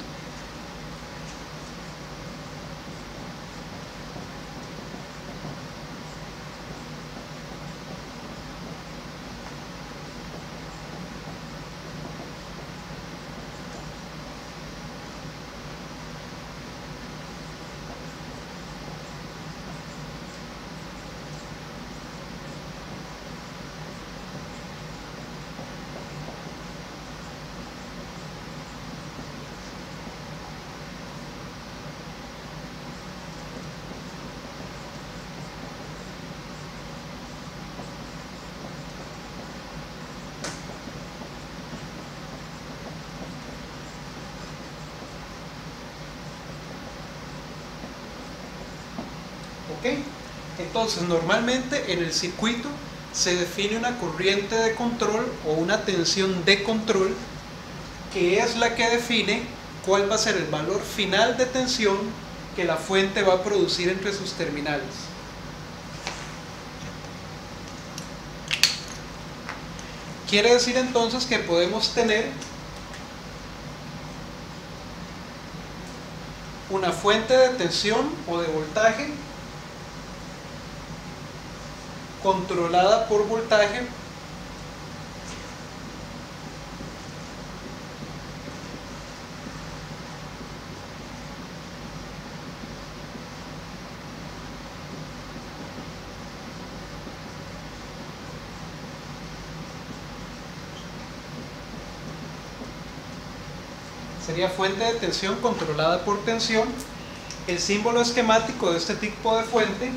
¿Ok? Entonces, normalmente en el circuito se define una corriente de control o una tensión de control, que es la que define cuál va a ser el valor final de tensión que la fuente va a producir entre sus terminales. Quiere decir entonces que podemos tener una fuente de tensión o de voltaje controlada por voltaje sería fuente de tensión controlada por tensión. El símbolo esquemático de este tipo de fuente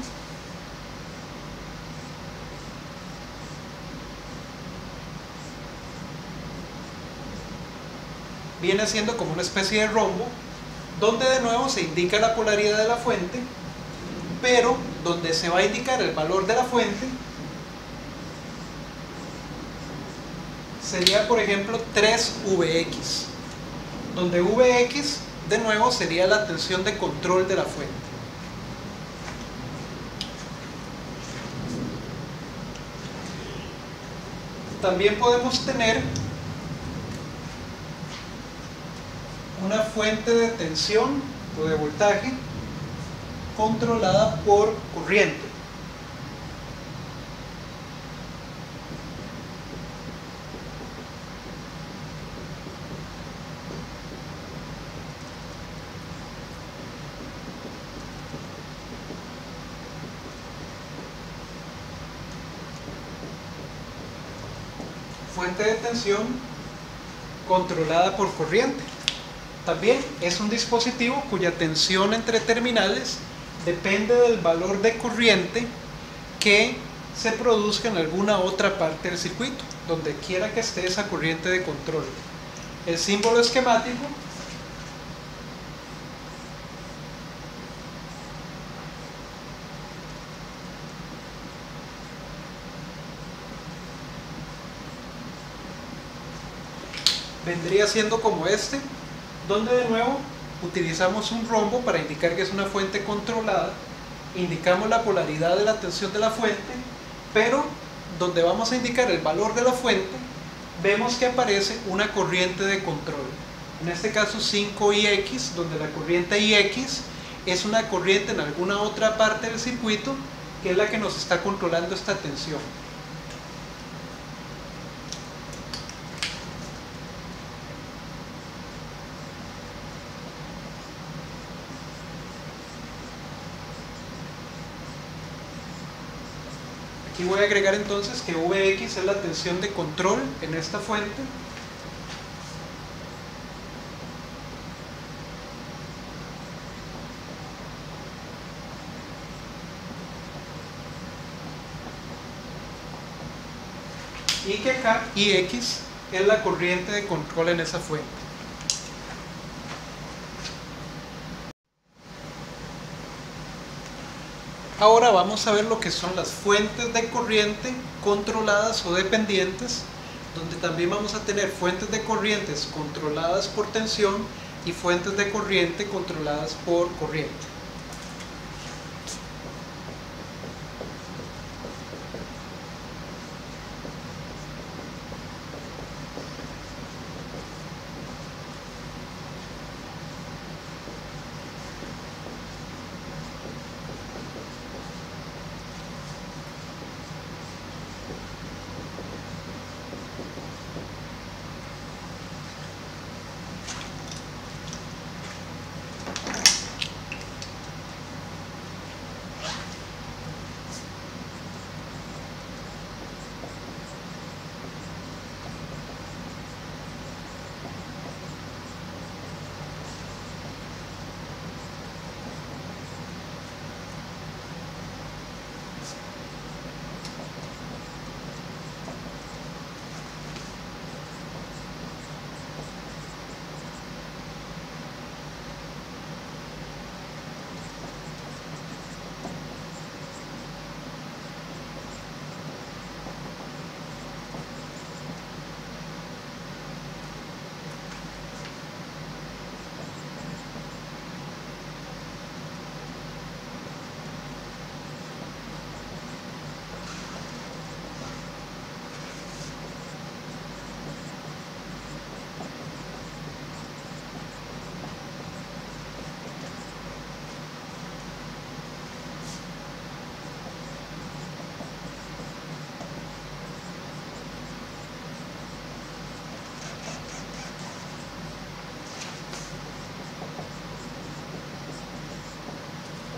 viene siendo como una especie de rombo, donde de nuevo se indica la polaridad de la fuente, pero donde se va a indicar el valor de la fuente sería, por ejemplo, 3Vx, donde Vx de nuevo sería la tensión de control de la fuente. También podemos tener una fuente de tensión o de voltaje controlada por corriente. Fuente de tensión controlada por corriente. También es un dispositivo cuya tensión entre terminales depende del valor de corriente que se produzca en alguna otra parte del circuito, donde quiera que esté esa corriente de control. El símbolo esquemático vendría siendo como este, donde de nuevo utilizamos un rombo para indicar que es una fuente controlada, indicamos la polaridad de la tensión de la fuente, pero donde vamos a indicar el valor de la fuente, vemos que aparece una corriente de control, en este caso 5Ix, donde la corriente Ix es una corriente en alguna otra parte del circuito que es la que nos está controlando esta tensión. Aquí voy a agregar entonces que Vx es la tensión de control en esta fuente. Y que acá Ix es la corriente de control en esa fuente. Ahora vamos a ver lo que son las fuentes de corriente controladas o dependientes, donde también vamos a tener fuentes de corrientes controladas por tensión y fuentes de corriente controladas por corriente.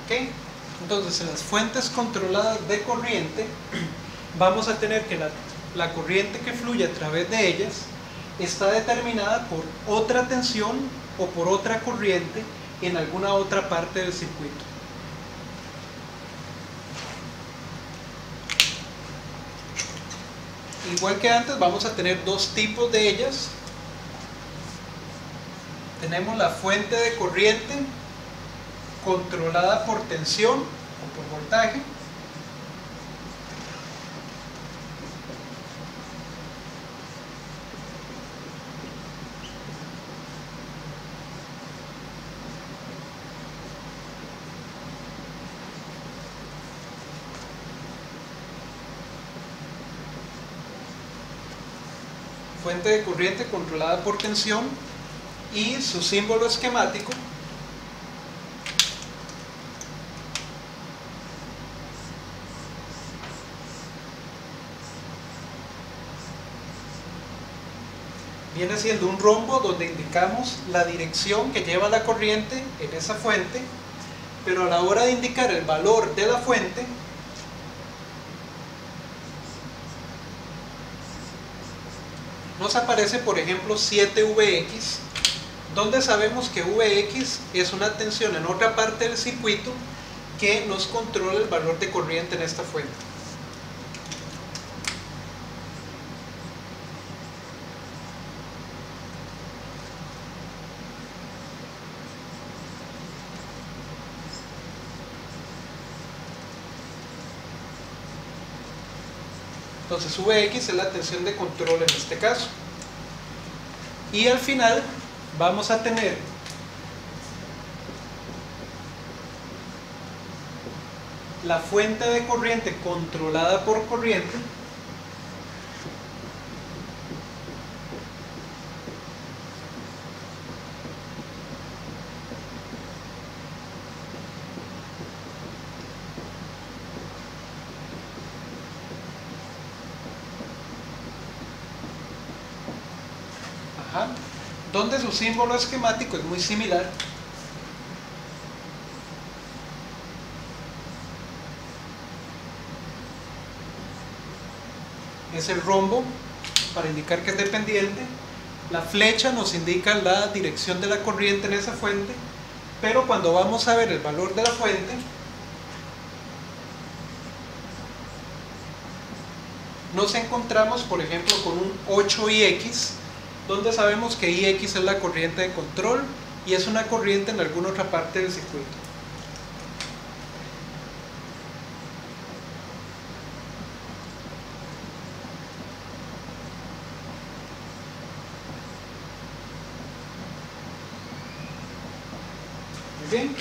¿Okay? Entonces, en las fuentes controladas de corriente vamos a tener que la corriente que fluye a través de ellas está determinada por otra tensión o por otra corriente en alguna otra parte del circuito. Igual que antes, vamos a tener dos tipos de ellas. Tenemos la fuente de corriente controlada por tensión o por voltaje, fuente de corriente controlada por tensión, y su símbolo esquemático viene siendo un rombo donde indicamos la dirección que lleva la corriente en esa fuente, pero a la hora de indicar el valor de la fuente, nos aparece, por ejemplo, 7Vx, donde sabemos que Vx es una tensión en otra parte del circuito que nos controla el valor de corriente en esta fuente. Entonces Vx es la tensión de control en este caso. Y al final vamos a tener la fuente de corriente controlada por corriente, donde su símbolo esquemático es muy similar. es el rombo para indicar que es dependiente, la flecha nos indica la dirección de la corriente en esa fuente, pero cuando vamos a ver el valor de la fuente, nos encontramos por ejemplo con un 8IX, donde sabemos que IX es la corriente de control y es una corriente en alguna otra parte del circuito. Muy bien,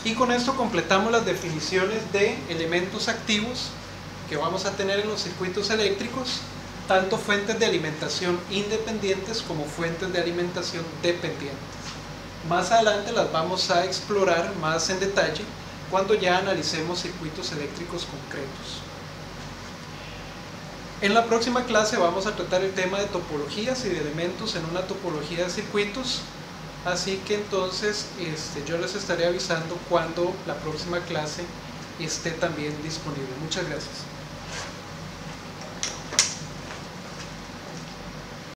y con esto completamos las definiciones de elementos activos que vamos a tener en los circuitos eléctricos, tanto fuentes de alimentación independientes como fuentes de alimentación dependientes. Más adelante las vamos a explorar más en detalle cuando ya analicemos circuitos eléctricos concretos. En la próxima clase vamos a tratar el tema de topologías y de elementos en una topología de circuitos, así que entonces yo les estaré avisando cuando la próxima clase esté también disponible. Muchas gracias.